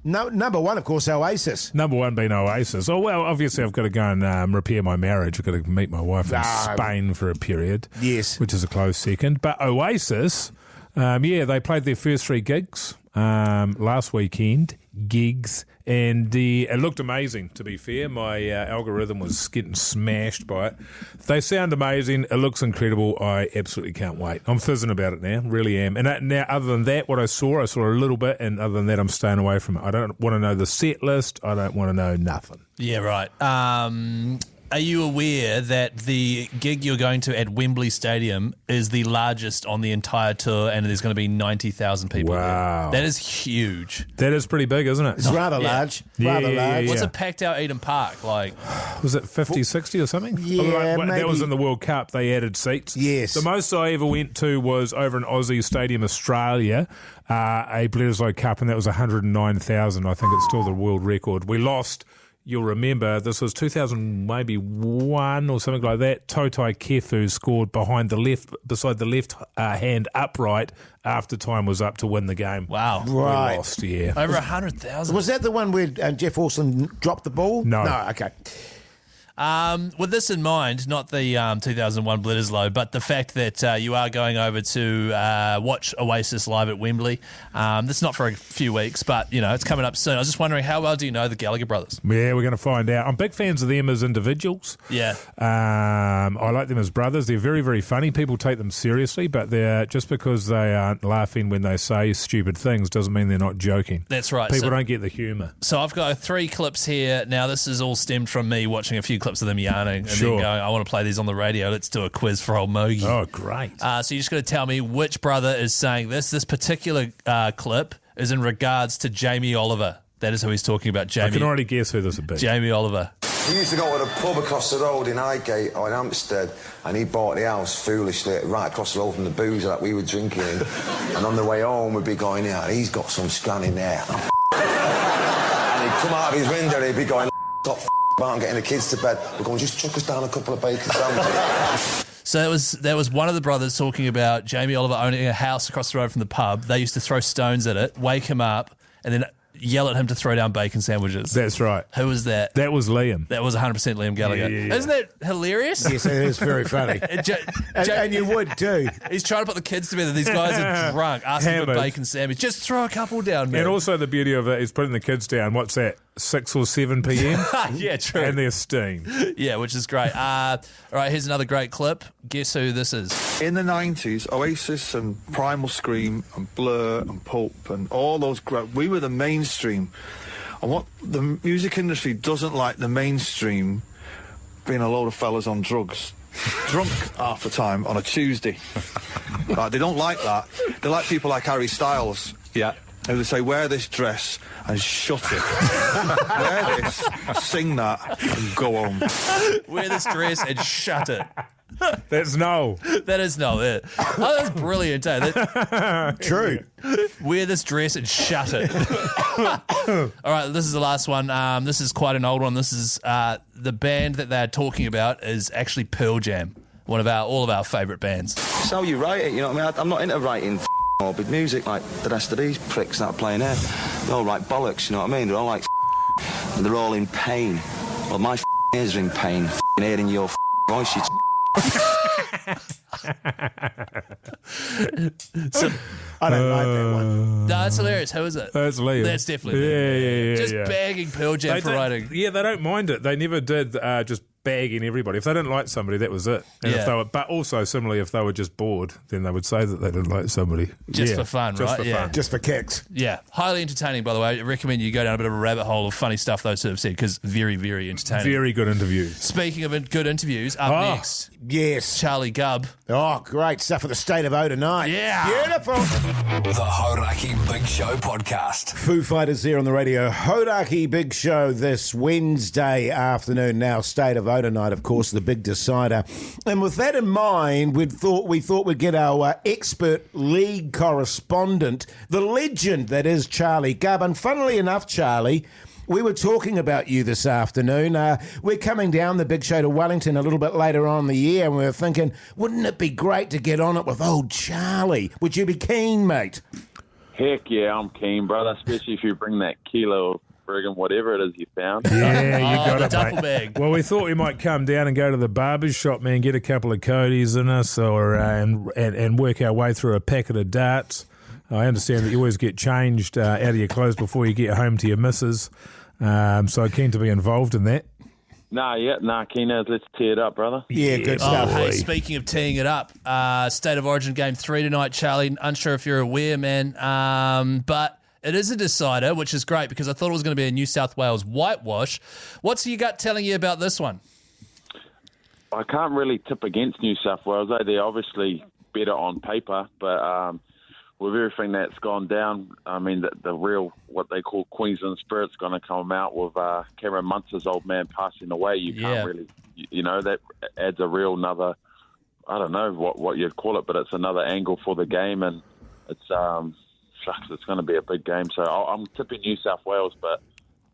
Speaker 3: Number one, of course, Oasis.
Speaker 5: Number one being Oasis. Oh, well, obviously I've got to go and repair my marriage. I've got to meet my wife in Spain for a period.
Speaker 3: Yes.
Speaker 5: Which is a close second. But Oasis, they played their first 3 gigs last weekend. And it looked amazing, to be fair. My algorithm was getting smashed by it. They sound amazing. It looks incredible. I absolutely can't wait. I'm fizzing about it now, really am. And now, other than that, what I saw a little bit, and other than that, I'm staying away from it. I don't want to know the set list. I don't want to know nothing.
Speaker 4: Yeah, right. Are you aware that the gig you're going to at Wembley Stadium is the largest on the entire tour, and there's going to be 90,000 people
Speaker 5: Wow.
Speaker 4: there? That is huge.
Speaker 5: That is pretty big, isn't it?
Speaker 3: It's rather large.
Speaker 5: Yeah.
Speaker 4: What's a packed out Eden Park like?
Speaker 5: Was it 50, 60 or something?
Speaker 3: Yeah,
Speaker 5: That
Speaker 3: maybe.
Speaker 5: was in the World Cup. They added seats.
Speaker 3: Yes.
Speaker 5: The most I ever went to was over in Aussie Stadium, Australia, a Bledisloe Cup, and that was 109,000. I think it's still the world record. We lost... You'll remember this was 2001 or something like that. Totai Kefu scored beside the left hand upright after time was up to win the game.
Speaker 4: Wow.
Speaker 3: Right.
Speaker 5: We lost, yeah.
Speaker 4: Over 100,000.
Speaker 3: Was that the one where Jeff Olsen dropped the ball?
Speaker 5: No.
Speaker 3: No, okay.
Speaker 4: With this in mind, not the 2001 Bledisloe, but the fact that you are going over to watch Oasis live at Wembley. That's not for a few weeks, but, it's coming up soon. I was just wondering, how well do you know the Gallagher brothers?
Speaker 5: Yeah, we're going to find out. I'm big fans of them as individuals.
Speaker 4: Yeah.
Speaker 5: I like them as brothers. They're very, very funny. People take them seriously, but they're just because they aren't laughing when they say stupid things doesn't mean they're not joking.
Speaker 4: That's right.
Speaker 5: People don't get the humour.
Speaker 4: So I've got 3 clips here. Now, this is all stemmed from me watching a few clips of them yarning and
Speaker 5: Sure.
Speaker 4: then going, I want to play these on the radio. Let's do a quiz for old Mogi.
Speaker 5: Oh, great.
Speaker 4: So you just got to tell me which brother is saying this. This particular clip is in regards to Jamie Oliver. That is who he's talking about, Jamie.
Speaker 5: I can already guess who this would be.
Speaker 4: Jamie Oliver.
Speaker 6: We used to go to the pub across the road in Highgate or in Hampstead, and he bought the house foolishly right across the road from the boozer that we were drinking in. And on the way home, we'd be going, yeah, he's got some scran in there. And he'd come out of his window, and he'd be going, stop about getting the kids to bed. We're going, just chuck us down a couple of bacon sandwiches.
Speaker 4: So that was one of the brothers talking about Jamie Oliver owning a house across the road from the pub. They used to throw stones at it, wake him up, and then yell at him to throw down bacon sandwiches.
Speaker 5: That's right.
Speaker 4: Who was that?
Speaker 5: That was Liam.
Speaker 4: That was 100% Liam Gallagher.
Speaker 5: Yeah.
Speaker 4: Isn't that hilarious?
Speaker 3: Yes, it is very funny. and you would too.
Speaker 4: He's trying to put the kids together. These guys are drunk, asking
Speaker 5: Hammered.
Speaker 4: for bacon sandwich. Just throw a couple down, man.
Speaker 5: And also the beauty of it is putting the kids down. What's that? 6 or 7 p.m.
Speaker 4: Yeah, true.
Speaker 5: And they're steamed.
Speaker 4: Yeah, which is great. All right, here's another great clip. Guess who this is?
Speaker 7: In the 90s, Oasis and Primal Scream and Blur and Pulp and all those we were the mainstream. And what the music industry doesn't like the mainstream being a load of fellas on drugs. Drunk half the time on a Tuesday. Right, they don't like that. They like people like Harry Styles.
Speaker 8: Yeah.
Speaker 7: Who they say, wear this dress and shut it. Wear this, sing that, and go home.
Speaker 4: Wear this dress and shut it.
Speaker 5: That's no.
Speaker 4: That is no. Oh, that's brilliant.
Speaker 3: True.
Speaker 4: Wear this dress and shut it. All right, this is the last one. This is quite an old one. This is the band that they're talking about is actually Pearl Jam, all of our favourite bands.
Speaker 9: It's how you write it, you know what I mean? I'm not into writing morbid music like the rest of these pricks that are playing here. They all write bollocks, you know what I mean? They're all like and they're all in pain. Well, my ears are in pain, hearing your voice.
Speaker 4: So,
Speaker 3: I don't like that one.
Speaker 4: no, that's hilarious. Who is it?
Speaker 5: That's Liam.
Speaker 4: That's definitely Liam.
Speaker 5: Yeah.
Speaker 4: Just bagging Pearl Jam for writing.
Speaker 5: Yeah, they don't mind it. They never did just bagging everybody. If they didn't like somebody, that was it. And if they were, but also similarly, if they were just bored, then they would say that they didn't like somebody.
Speaker 4: Just for fun,
Speaker 5: just
Speaker 4: right?
Speaker 5: For
Speaker 4: yeah.
Speaker 5: fun.
Speaker 3: Just for kicks.
Speaker 4: Yeah. Highly entertaining, by the way. I recommend you go down a bit of a rabbit hole of funny stuff those two have said, because very, very entertaining.
Speaker 5: Very good interviews.
Speaker 4: Speaking of good interviews, up next,
Speaker 3: Yes.
Speaker 4: Charlie Gubb.
Speaker 3: Oh, great stuff for the State of O tonight.
Speaker 4: Yeah.
Speaker 3: Beautiful.
Speaker 1: The Hauraki Big Show podcast.
Speaker 3: Foo Fighters there on the Radio Hauraki Big Show this Wednesday afternoon. Now, State of O tonight, of course, the big decider. And with that in mind, we thought we'd get our expert league correspondent, the legend that is Charlie Gubb. And funnily enough, Charlie, we were talking about you this afternoon. We're coming down the big show to Wellington a little bit later on in the year, and we were thinking, wouldn't it be great to get on it with old Charlie? Would you be keen, mate?
Speaker 8: Heck yeah, I'm keen, brother, especially if you bring that kilo of friggin' whatever it is you found.
Speaker 5: Yeah, you got
Speaker 4: the
Speaker 5: it,
Speaker 4: duffel
Speaker 5: mate.
Speaker 4: bag.
Speaker 5: Well, we thought we might come down and go to the barber's shop, man, get a couple of Cody's in us, or and work our way through a packet of darts. I understand that you always get changed out of your clothes before you get home to your missus, so keen to be involved in that.
Speaker 8: Keen as. Let's tee it up, brother.
Speaker 3: Yeah, good stuff.
Speaker 4: Hey, speaking of teeing it up, State of Origin Game 3 tonight, Charlie. Unsure if you're aware, man, but it is a decider, which is great because I thought it was going to be a New South Wales whitewash. What's your gut telling you about this one?
Speaker 8: I can't really tip against New South Wales. They're obviously better on paper, but with everything that's gone down, I mean, the real, what they call Queensland spirit's going to come out with Cameron Munster's old man passing away. You can't really, that adds a real another, I don't know what you'd call it, but it's another angle for the game, and it's going to be a big game. So I'm tipping New South Wales, but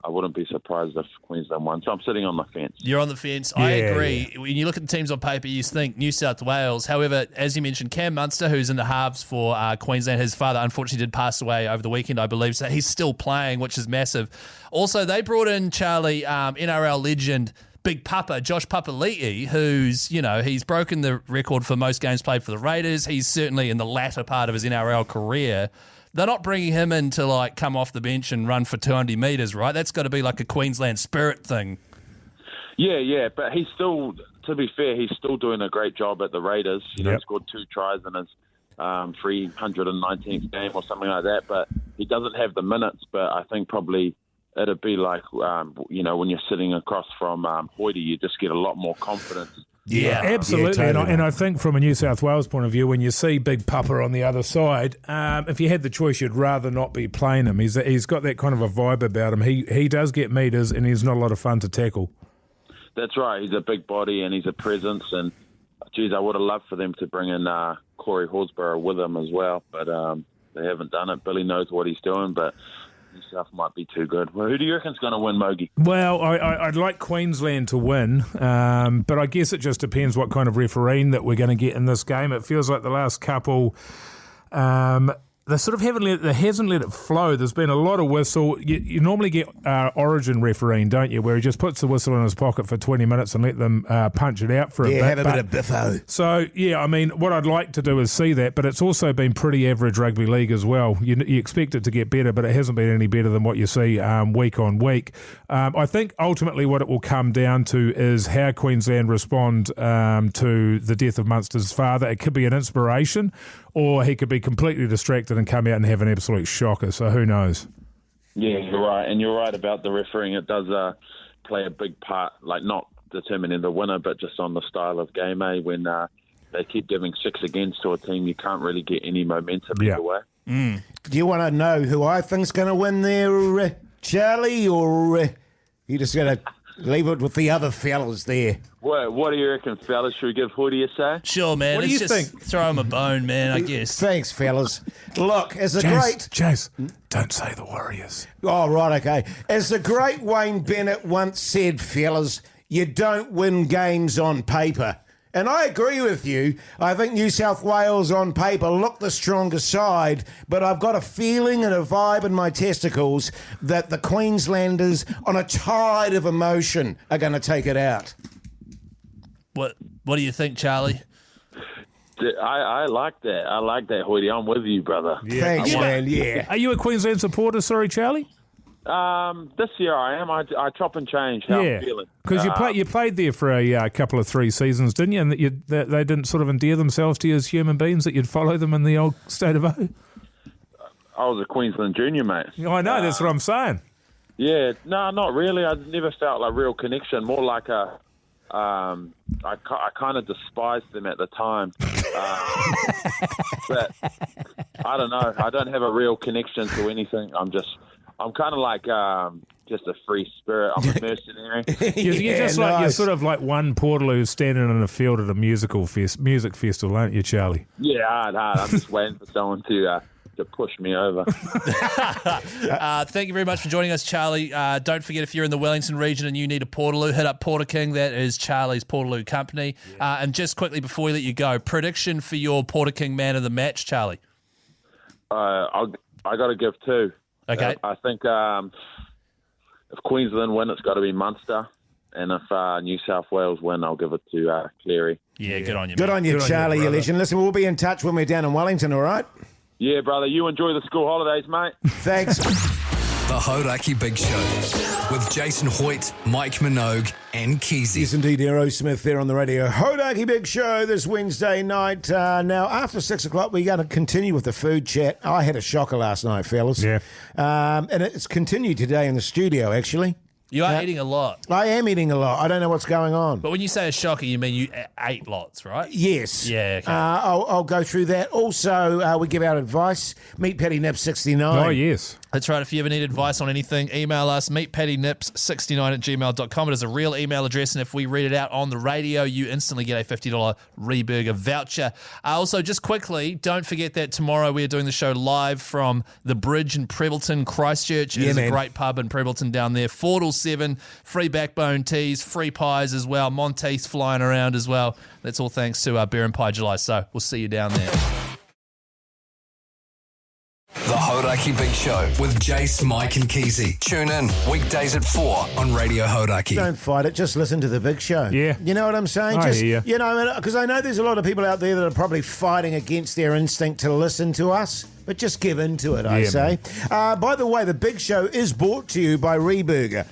Speaker 8: I wouldn't be surprised if Queensland won. So I'm sitting on the fence.
Speaker 4: You're on the fence. I agree. When you look at the teams on paper, you think New South Wales. However, as you mentioned, Cam Munster, who's in the halves for Queensland, his father unfortunately did pass away over the weekend, I believe. So he's still playing, which is massive. Also, they brought in Charlie, NRL legend, Big Papa, Josh Papali'i, who's, he's broken the record for most games played for the Raiders. He's certainly in the latter part of his NRL career. They're not bringing him in to, come off the bench and run for 200 metres, right? That's got to be like a Queensland spirit thing.
Speaker 8: Yeah, but he's still, to be fair, he's still doing a great job at the Raiders. He scored 2 tries in his 319th game or something like that, but he doesn't have the minutes. But I think probably it'd be like, when you're sitting across from Hoytey, you just get a lot more confidence.
Speaker 5: Yeah, absolutely.
Speaker 3: Yeah, totally.
Speaker 5: And I think from a New South Wales point of view, when you see Big Papa on the other side, if you had the choice, you'd rather not be playing him. He's got that kind of a vibe about him. He does get meters, and he's not a lot of fun to tackle.
Speaker 8: That's right. He's a big body, and he's a presence. And, geez, I would have loved for them to bring in Corey Horsburgh with him as well, but they haven't done it. Billy knows what he's doing, but New South might be too good. Well, who do you reckon's going to win, Mogi?
Speaker 5: Well, I'd like Queensland to win, but I guess it just depends what kind of refereeing that we're going to get in this game. It feels like the last couple, they sort of hasn't let it flow. There's been a lot of whistle. You normally get Origin refereeing, don't you, where he just puts the whistle in his pocket for 20 minutes and let them punch it out for a bit.
Speaker 3: Yeah, have a bit of biffo.
Speaker 5: So, I mean, what I'd like to do is see that, but it's also been pretty average rugby league as well. You expect it to get better, but it hasn't been any better than what you see week on week. I think ultimately what it will come down to is how Queensland respond to the death of Munster's father. It could be an inspiration, or he could be completely distracted and come out and have an absolute shocker. So who knows? Yeah,
Speaker 8: you're right. And you're right about the refereeing. It does play a big part, not determining the winner, but just on the style of GAAAME. When they keep giving 6 against to a team, you can't really get any momentum either way.
Speaker 3: Do you want to know who I think's going to win there, Charlie, or you just going to leave it with the other fellas there?
Speaker 8: What do you reckon, fellas? Should we give Hoytey a say?
Speaker 4: Sure, man.
Speaker 5: What do you think?
Speaker 4: Throw him a bone, man, I guess.
Speaker 3: Thanks, fellas. Look, as a
Speaker 5: Jase, don't say the Warriors.
Speaker 3: Oh, right, okay. As the great Wayne Bennett once said, fellas, you don't win games on paper. And I agree with you. I think New South Wales on paper look the stronger side, but I've got a feeling and a vibe in my testicles that the Queenslanders, on a tide of emotion, are going to take it out.
Speaker 4: What do you think, Charlie?
Speaker 8: I like that. I like that, Hoytey. I'm with you, brother.
Speaker 3: Yeah. Thanks, man. Yeah.
Speaker 5: Are you a Queensland supporter? Sorry, Charlie.
Speaker 8: This year I am. I chop and change how I'm feeling.
Speaker 5: Because you played there for a couple of 3 seasons, didn't you? And that they didn't sort of endear themselves to you as human beings, that you'd follow them in the old state of O?
Speaker 8: I was a Queensland junior, mate.
Speaker 5: I know, that's what I'm saying.
Speaker 8: Yeah, no, not really. I never felt like real connection. More like I kind of despised them at the time. But I don't know. I don't have a real connection to anything. I'm kind of like just a free spirit. I'm a mercenary.
Speaker 5: You're sort of like one portal who's standing in a field at a music festival, aren't you, Charlie?
Speaker 8: Yeah, hard. I'm just waiting for someone to push me over.
Speaker 4: Thank you very much for joining us, Charlie. Don't forget, if you're in the Wellington region and you need a Portaloo, hit up Porter King. That is Charlie's Portaloo company. And just quickly before we let you go, prediction for your Porter King man of the match, Charlie.
Speaker 8: I got to give 2.
Speaker 4: Okay.
Speaker 8: I think if Queensland win, it's got to be Munster. And if New South Wales win, I'll give it to Cleary.
Speaker 4: Yeah, good on you,
Speaker 3: Good
Speaker 4: man.
Speaker 3: on you,
Speaker 5: Good on
Speaker 3: Charlie,
Speaker 5: you,
Speaker 3: you
Speaker 5: brother.
Speaker 3: legend. Listen, we'll be in touch when we're down in Wellington, all right?
Speaker 8: Yeah, brother. You enjoy the school holidays, mate.
Speaker 3: Thanks.
Speaker 1: The Hauraki Big Show with Jason Hoyte, Mike Minogue and Keyzie.
Speaker 3: Yes, indeed, Aerosmith there on the Radio Hauraki Big Show this Wednesday night. Now, after 6 o'clock, we're going to continue with the food chat. I had a shocker last night, fellas.
Speaker 5: Yeah.
Speaker 3: And it's continued today in the studio, actually.
Speaker 4: You are eating a lot.
Speaker 3: I am eating a lot. I don't know what's going on.
Speaker 4: But when you say a shocker, you mean you ate lots, right?
Speaker 3: Yes.
Speaker 4: Yeah, okay.
Speaker 3: I'll go through that. Also, we give out advice. Meet Patty Nips 69.
Speaker 5: Oh, yes.
Speaker 4: That's right. If you ever need advice on anything, email us, meetpattynips69@gmail.com. It is a real email address, and if we read it out on the radio, you instantly get a $50 Reburger voucher. Also, just quickly, don't forget that tomorrow we are doing the show live from the Bridge in Prebbleton, Christchurch. It is a great pub in Prebbleton down there. 4 till 7, free backbone teas, free pies as well. Monteith's flying around as well. That's all thanks to Beer and Pie July. So we'll see you down there.
Speaker 1: The Hauraki Big Show with Jase, Mike and Keyzie. Tune in weekdays at 4 on Radio Hauraki.
Speaker 3: Don't fight it. Just listen to the Big Show.
Speaker 5: Yeah.
Speaker 3: You know what I'm saying?
Speaker 5: I hear you.
Speaker 3: You know, because I know there's a lot of people out there that are probably fighting against their instinct to listen to us, but just give in to it, I say. By the way, the Big Show is brought to you by Reburger.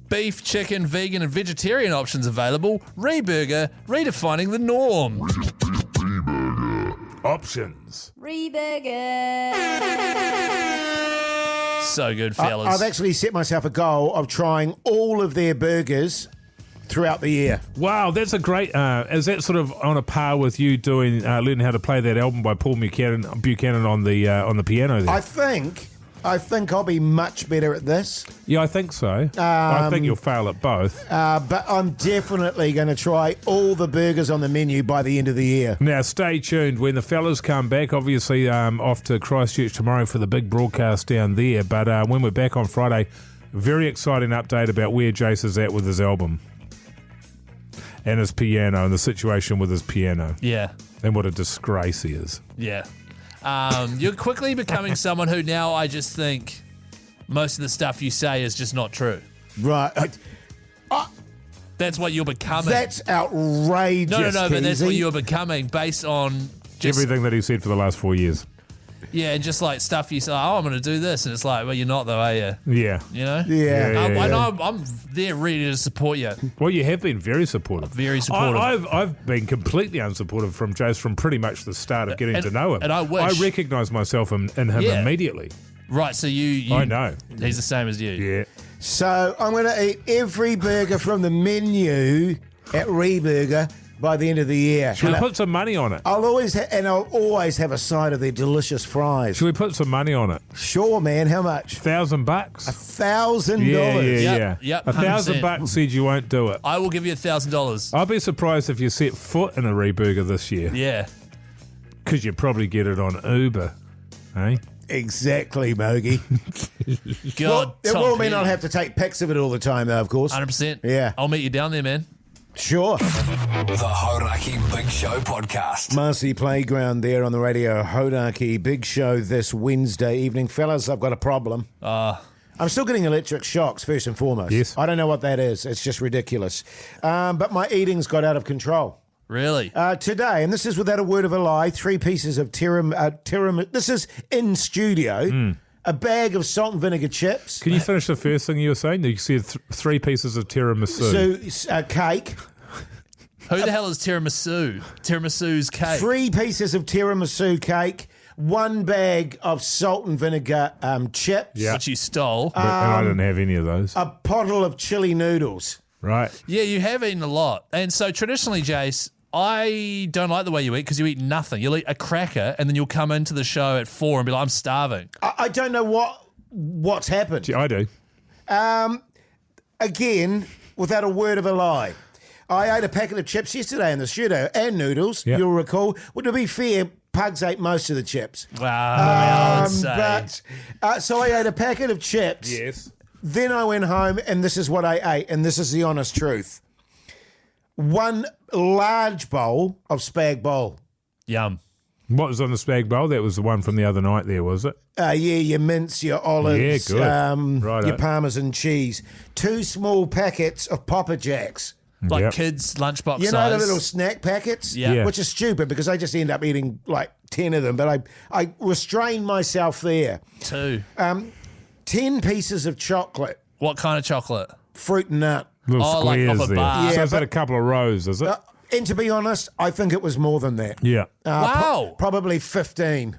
Speaker 4: Beef, chicken, vegan and vegetarian options available. Reburger, redefining the norm.
Speaker 5: Options.
Speaker 10: Reburger.
Speaker 4: So good, fellas.
Speaker 3: I've actually set myself a goal of trying all of their burgers throughout the year.
Speaker 5: Wow, that's a great... is that sort of on a par with you doing learning how to play that album by Paul Buchanan on the piano there?
Speaker 3: I think I'll be much better at this.
Speaker 5: Yeah, I think so. I think you'll fail at both.
Speaker 3: But I'm definitely going to try all the burgers on the menu by the end of the year.
Speaker 5: Now, stay tuned. When the fellas come back, obviously off to Christchurch tomorrow for the big broadcast down there. But when we're back on Friday, very exciting update about where Jase is at with his album. And his piano, and the situation with his piano.
Speaker 4: Yeah.
Speaker 5: And what a disgrace he is.
Speaker 4: Yeah. You're quickly becoming someone who now I just think most of the stuff you say is just not true.
Speaker 3: Right.
Speaker 4: That's what you're becoming.
Speaker 3: That's outrageous.
Speaker 4: No, but that's
Speaker 3: Keyzie.
Speaker 4: what you're becoming based on just...
Speaker 5: Everything that he said for the last 4 years.
Speaker 4: Yeah, and just like stuff you say, oh, I'm going to do this. And it's like, well, you're not though, are you?
Speaker 5: Yeah.
Speaker 4: You know?
Speaker 3: Yeah.
Speaker 4: I know I'm there ready to support you.
Speaker 5: Well, you have been very supportive.
Speaker 4: Very supportive.
Speaker 5: I've been completely unsupportive from Jase from pretty much the start of getting to know him.
Speaker 4: And I wish.
Speaker 5: I recognise myself in him immediately.
Speaker 4: Right, so you...
Speaker 5: I know.
Speaker 4: He's the same as you.
Speaker 5: Yeah.
Speaker 3: So I'm going to eat every burger from the menu at Reburger by the end of the year.
Speaker 5: Should we put some money on it?
Speaker 3: I'll always have a side of their delicious fries.
Speaker 5: Should we put some money on it?
Speaker 3: Sure, man. How much?
Speaker 5: $1,000?
Speaker 3: $1,000.
Speaker 5: Yeah.
Speaker 4: Yep,
Speaker 5: $1,000 said you won't do it.
Speaker 4: I will give you $1,000.
Speaker 5: I'll be surprised if you set foot in a Reburger this year.
Speaker 4: Yeah.
Speaker 5: Because you probably get it on Uber, eh?
Speaker 3: Exactly, Mogi.
Speaker 4: God,
Speaker 3: it
Speaker 4: Tom
Speaker 3: will mean
Speaker 4: Petty.
Speaker 3: I'll have to take pics of it all the time, though, of course.
Speaker 4: 100%.
Speaker 3: Yeah.
Speaker 4: I'll meet you down there, man.
Speaker 3: Sure.
Speaker 1: The Hauraki Big Show podcast.
Speaker 3: Marcy Playground there on the Radio Hauraki Big Show this Wednesday evening. Fellas, I've got a problem. I'm still getting electric shocks, first and foremost.
Speaker 5: Yes.
Speaker 3: I don't know what that is. It's just ridiculous. But my eating's got out of control.
Speaker 4: Really?
Speaker 3: Today, and this is without a word of a lie, 3 pieces of tiramisu. This is in studio. A bag of salt and vinegar chips.
Speaker 5: Can you finish the first thing you were saying? You said 3 pieces of tiramisu.
Speaker 3: So, cake.
Speaker 4: Who the hell is tiramisu? Tiramisu's cake.
Speaker 3: 3 pieces of tiramisu cake. 1 bag of salt and vinegar chips.
Speaker 4: Which you stole.
Speaker 5: And I didn't have any of those.
Speaker 3: A bottle of chili noodles.
Speaker 5: Right.
Speaker 4: Yeah, you have eaten a lot. And so traditionally, Jase, I don't like the way you eat because you eat nothing. You'll eat a cracker and then you'll come into the show at 4 and be like, I'm starving.
Speaker 3: I don't know what's happened.
Speaker 5: Gee, I do.
Speaker 3: Again, without a word of a lie. I ate a packet of chips yesterday in the studio and noodles, you'll recall. Well, to be fair, Pugs ate most of the chips.
Speaker 4: Wow, I would say.
Speaker 3: But, so I ate a packet of chips.
Speaker 5: Yes.
Speaker 3: Then I went home and this is what I ate, and this is the honest truth. 1 large bowl of spag bowl.
Speaker 4: Yum.
Speaker 5: What was on the spag bowl? That was the one from the other night there, was it?
Speaker 3: Yeah, your mince, your olives, your parmesan cheese. 2 small packets of Papa Jacks.
Speaker 4: Like kids' lunchbox
Speaker 3: You know
Speaker 4: size.
Speaker 3: the little snack packets?
Speaker 4: Yeah.
Speaker 3: Which is stupid because I just end up eating like 10 of them, but I restrained myself there.
Speaker 4: 2.
Speaker 3: 10 pieces of chocolate.
Speaker 4: What kind of chocolate?
Speaker 3: Fruit and nut.
Speaker 5: Little
Speaker 4: like
Speaker 5: squares
Speaker 4: off a
Speaker 5: there.
Speaker 4: bar.
Speaker 5: So is that a couple of rows, is it?
Speaker 3: And to be honest, I think it was more than that.
Speaker 5: Yeah.
Speaker 4: Wow.
Speaker 3: Probably 15.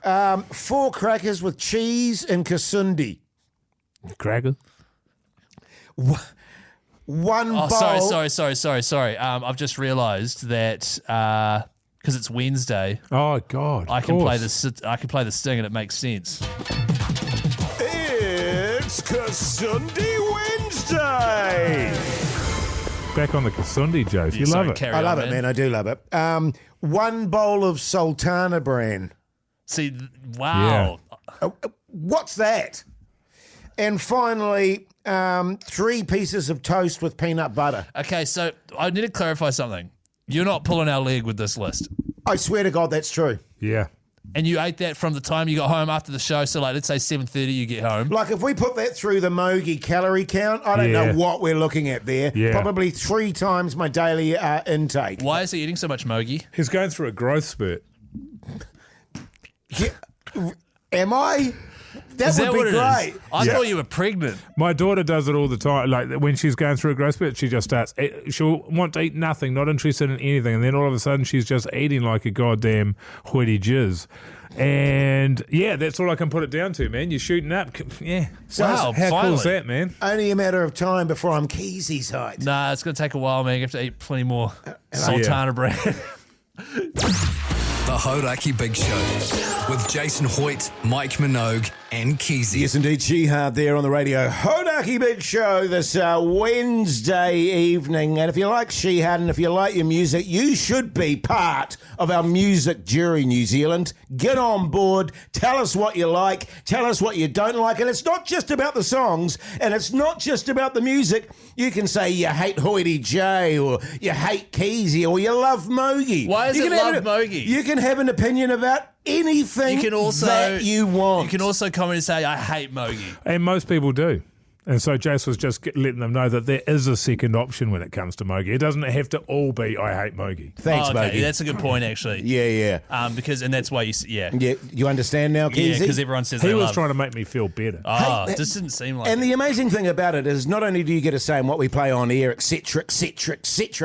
Speaker 3: 4 crackers with cheese and kasundi.
Speaker 5: Cracker?
Speaker 3: 1 bowl.
Speaker 4: Sorry. I've just realised that because it's Wednesday,
Speaker 5: Oh, God.
Speaker 4: I can play the sting and it makes sense.
Speaker 3: It's Kasundi Wednesday.
Speaker 5: Back on the Kasundi, Jase. You love it.
Speaker 3: I love it, man. I do love it. 1 bowl of Sultana bran.
Speaker 4: See, wow.
Speaker 3: What's that? And finally, 3 pieces of toast with peanut butter.
Speaker 4: Okay, so I need to clarify something. You're not pulling our leg with this list.
Speaker 3: I swear to God, that's true.
Speaker 5: Yeah.
Speaker 4: And you ate that from the time you got home after the show, so like let's say 7:30 you get home.
Speaker 3: Like if we put that through the Mogi calorie count, I don't know what we're looking at there.
Speaker 5: Yeah.
Speaker 3: Probably 3 times my daily intake.
Speaker 4: Why is he eating so much Mogi?
Speaker 5: He's going through a growth spurt.
Speaker 3: Am I? That would be great.
Speaker 4: I thought you were pregnant.
Speaker 5: My daughter does it all the time. Like when she's going through a growth spurt, she just starts. She'll want to eat nothing, not interested in anything, and then all of a sudden she's just eating like a goddamn Hoytey jizz. And yeah, that's all I can put it down to, man. You're shooting up. Yeah.
Speaker 4: Wow,
Speaker 5: how cool is that, man?
Speaker 3: Only a matter of time before I'm Keezie's height.
Speaker 4: Nah, it's going to take a while, man. You have to eat plenty more Sultana bread.
Speaker 1: The Hauraki Big Show with Jason Hoyte, Mike Minogue and Keyzie.
Speaker 3: Yes, indeed. She-Hard there on the Radio Hauraki Big Show this Wednesday evening. And if you like She-Hard and if you like your music, you should be part of our music jury, New Zealand. Get on board. Tell us what you like. Tell us what you don't like. And it's not just about the songs and it's not just about the music. You can say you hate Hoytey J or you hate Keyzie or you love Mogi.
Speaker 4: Why is it love Mogi?
Speaker 3: You can have an opinion about anything that you want.
Speaker 4: You can also comment and say, I hate Mogi.
Speaker 5: And most people do. And so Jase was just letting them know that there is a second option when it comes to Mogi. It doesn't have to all be I hate Mogi.
Speaker 3: Thanks,
Speaker 4: okay.
Speaker 3: Mogi.
Speaker 4: That's a good point, actually.
Speaker 3: Yeah.
Speaker 4: And that's why
Speaker 3: Yeah, you understand now, Keyzie?
Speaker 4: Yeah, because everyone says
Speaker 5: he was trying to make me feel better.
Speaker 4: This didn't seem like
Speaker 3: And the amazing thing about it is not only do you get a say in what we play on air, etc.,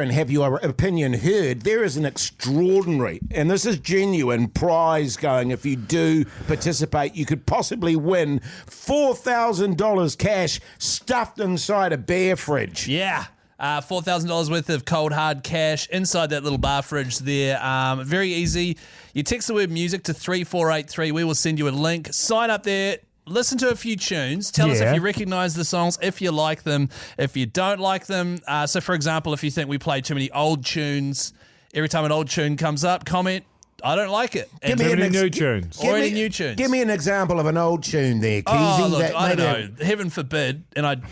Speaker 3: and have your opinion heard, there is an extraordinary, and this is genuine, prize going. If you do participate, you could possibly win $4,000 cash stuffed inside a bear fridge.
Speaker 4: Yeah. $4,000 worth of cold hard cash inside that little bar fridge there. Very easy. You text the word music to 3483. We will send you a link. Sign up there. Listen to a few tunes. Tell us if you recognise the songs, if you like them, if you don't like them. So, for example, if you think we play too many old tunes, every time an old tune comes up, comment, I don't like it.
Speaker 5: Give me new tunes.
Speaker 4: New tunes.
Speaker 3: Give me an example of an old tune there, Keyzie.
Speaker 4: Oh, look, I don't know. Heaven forbid, and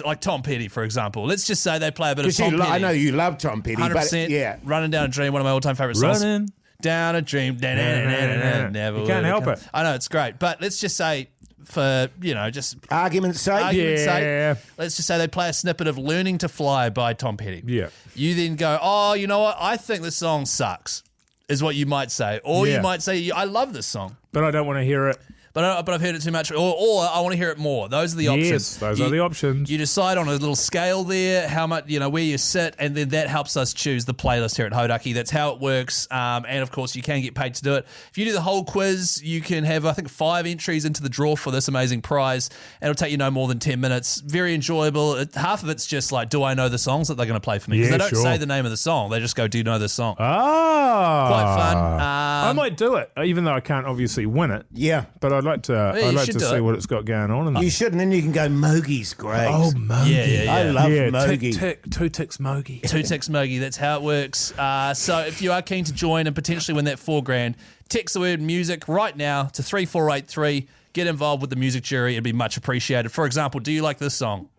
Speaker 4: like Tom Petty, for example. Let's just say they play a bit of Tom Petty.
Speaker 3: I know you love Tom Petty,
Speaker 4: 100%.
Speaker 3: but yeah.
Speaker 4: Running Down a Dream, one of my all-time favourite songs.
Speaker 5: Running
Speaker 4: Down a Dream. Never
Speaker 5: you can't help it.
Speaker 4: I know, it's great. But let's just say for, just
Speaker 3: argument's sake.
Speaker 4: Argument's sake. Let's just say they play a snippet of Learning to Fly by Tom Petty.
Speaker 5: Yeah.
Speaker 4: You then go, oh, you know what? I think this song sucks, is what you might say. Or you might say, I love this song.
Speaker 5: But I don't want to hear it.
Speaker 4: But I've heard it too much, or I want to hear it more. Those are the options.
Speaker 5: Yes, those are the options.
Speaker 4: You decide on a little scale there, how much, where you sit, and then that helps us choose the playlist here at Hauraki. That's how it works. And of course, you can get paid to do it. If you do the whole quiz, you can have, I think, 5 entries into the draw for this amazing prize. And it'll take you no more than 10 minutes. Very enjoyable. Half of it's just like, do I know the songs that they're going to play for me? Because they don't say the name of the song. They just go, do you know this song?
Speaker 5: Ah.
Speaker 4: Quite fun.
Speaker 5: I might do it, even though I can't obviously win it.
Speaker 3: Yeah.
Speaker 5: But I'd like to see what it's got going on.
Speaker 3: You should, and then you can go, Mogi's great.
Speaker 5: Oh, Mogi.
Speaker 3: I love Mogi.
Speaker 5: Tick, 2 ticks Mogi.
Speaker 4: 2 ticks Mogi, that's how it works. So if you are keen to join and potentially win that $4,000, text the word music right now to 3483. Get involved with the music jury. It'd be much appreciated. For example, do you like this song?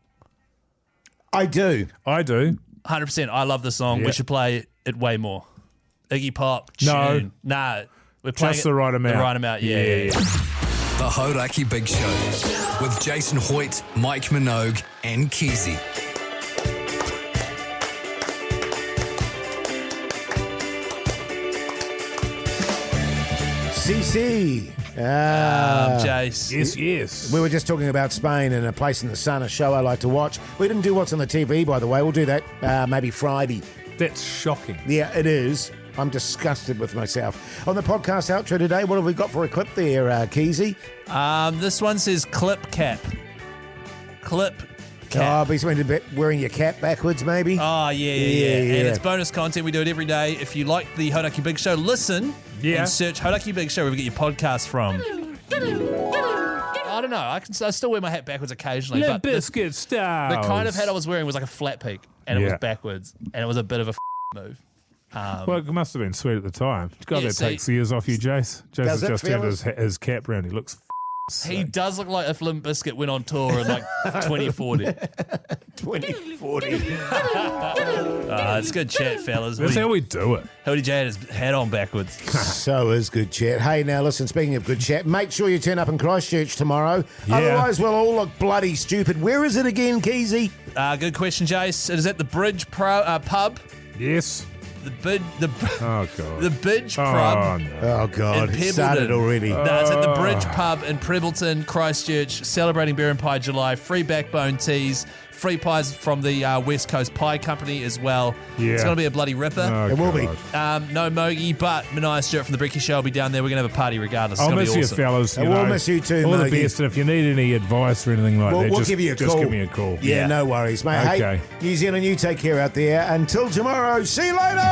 Speaker 3: I do.
Speaker 4: 100%. I love this song.
Speaker 5: Yep.
Speaker 4: We should play it way more. Iggy Pop.
Speaker 5: No.
Speaker 4: Tune. Nah. We're playing
Speaker 5: Just the right amount.
Speaker 4: The right amount, yeah.
Speaker 1: The Hauraki Big Show with Jason Hoyte, Mike Minogue and Keyzie.
Speaker 3: CC.
Speaker 4: Jase.
Speaker 5: Yes.
Speaker 3: We were just talking about Spain and A Place in the Sun, a show I like to watch. We didn't do What's on the TV, by the way. We'll do that maybe Friday.
Speaker 5: That's shocking.
Speaker 3: Yeah, it is. I'm disgusted with myself. On the podcast outro today, what have we got for a clip there, Keyzie?
Speaker 4: This one says clip cap. Clip cap.
Speaker 3: Oh, he's wearing your cap backwards, maybe?
Speaker 4: Oh, yeah. And it's bonus content. We do it every day. If you like the Hauraki Big Show, listen and search Hauraki Big Show wherever you get your podcast from. I don't know. I still wear my hat backwards occasionally.
Speaker 5: Limp Bizkit style.
Speaker 4: The kind of hat I was wearing was like a flat peak, and it was backwards, and it was a bit of a move.
Speaker 5: Well, it must have been sweet at the time. God, that takes the years off you, Jace. Jace has just turned his cap round. He looks
Speaker 4: He does look like if Limp Bizkit went on tour in like 2040.
Speaker 3: 2040.
Speaker 4: It's good chat, fellas.
Speaker 5: That's how we do it.
Speaker 4: Hoytey J had his hat on backwards.
Speaker 3: So is good chat. Hey, now listen, speaking of good chat, make sure you turn up in Christchurch tomorrow.
Speaker 5: Yeah.
Speaker 3: Otherwise, we'll all look bloody stupid. Where is it again, Keyzie?
Speaker 4: Good question, Jase. It is at the Bridge pub.
Speaker 5: Yes.
Speaker 4: The Bridge
Speaker 5: Pub.
Speaker 3: Oh, God. It started already.
Speaker 4: No, it's at the Bridge Pub in Prebbleton, Christchurch, celebrating Beer and Pie July. Free backbone teas, free pies from the West Coast Pie Company as well.
Speaker 5: Yeah.
Speaker 4: It's going to be a bloody ripper.
Speaker 3: It will be.
Speaker 4: No Mogi, but Minogue Stewart from the Bricky Show will be down there. We're going to have a party regardless.
Speaker 5: I'll miss
Speaker 4: awesome.
Speaker 5: you, fellas.
Speaker 3: We'll miss you too,
Speaker 5: all
Speaker 3: Mogi.
Speaker 5: the best, and if you need any advice or anything like that,
Speaker 3: we'll
Speaker 5: just
Speaker 3: give you a call.
Speaker 5: Just give me a call.
Speaker 3: Yeah, no worries, mate.
Speaker 5: Okay.
Speaker 3: Hey, New Zealand, you take care out there. Until tomorrow, see you later!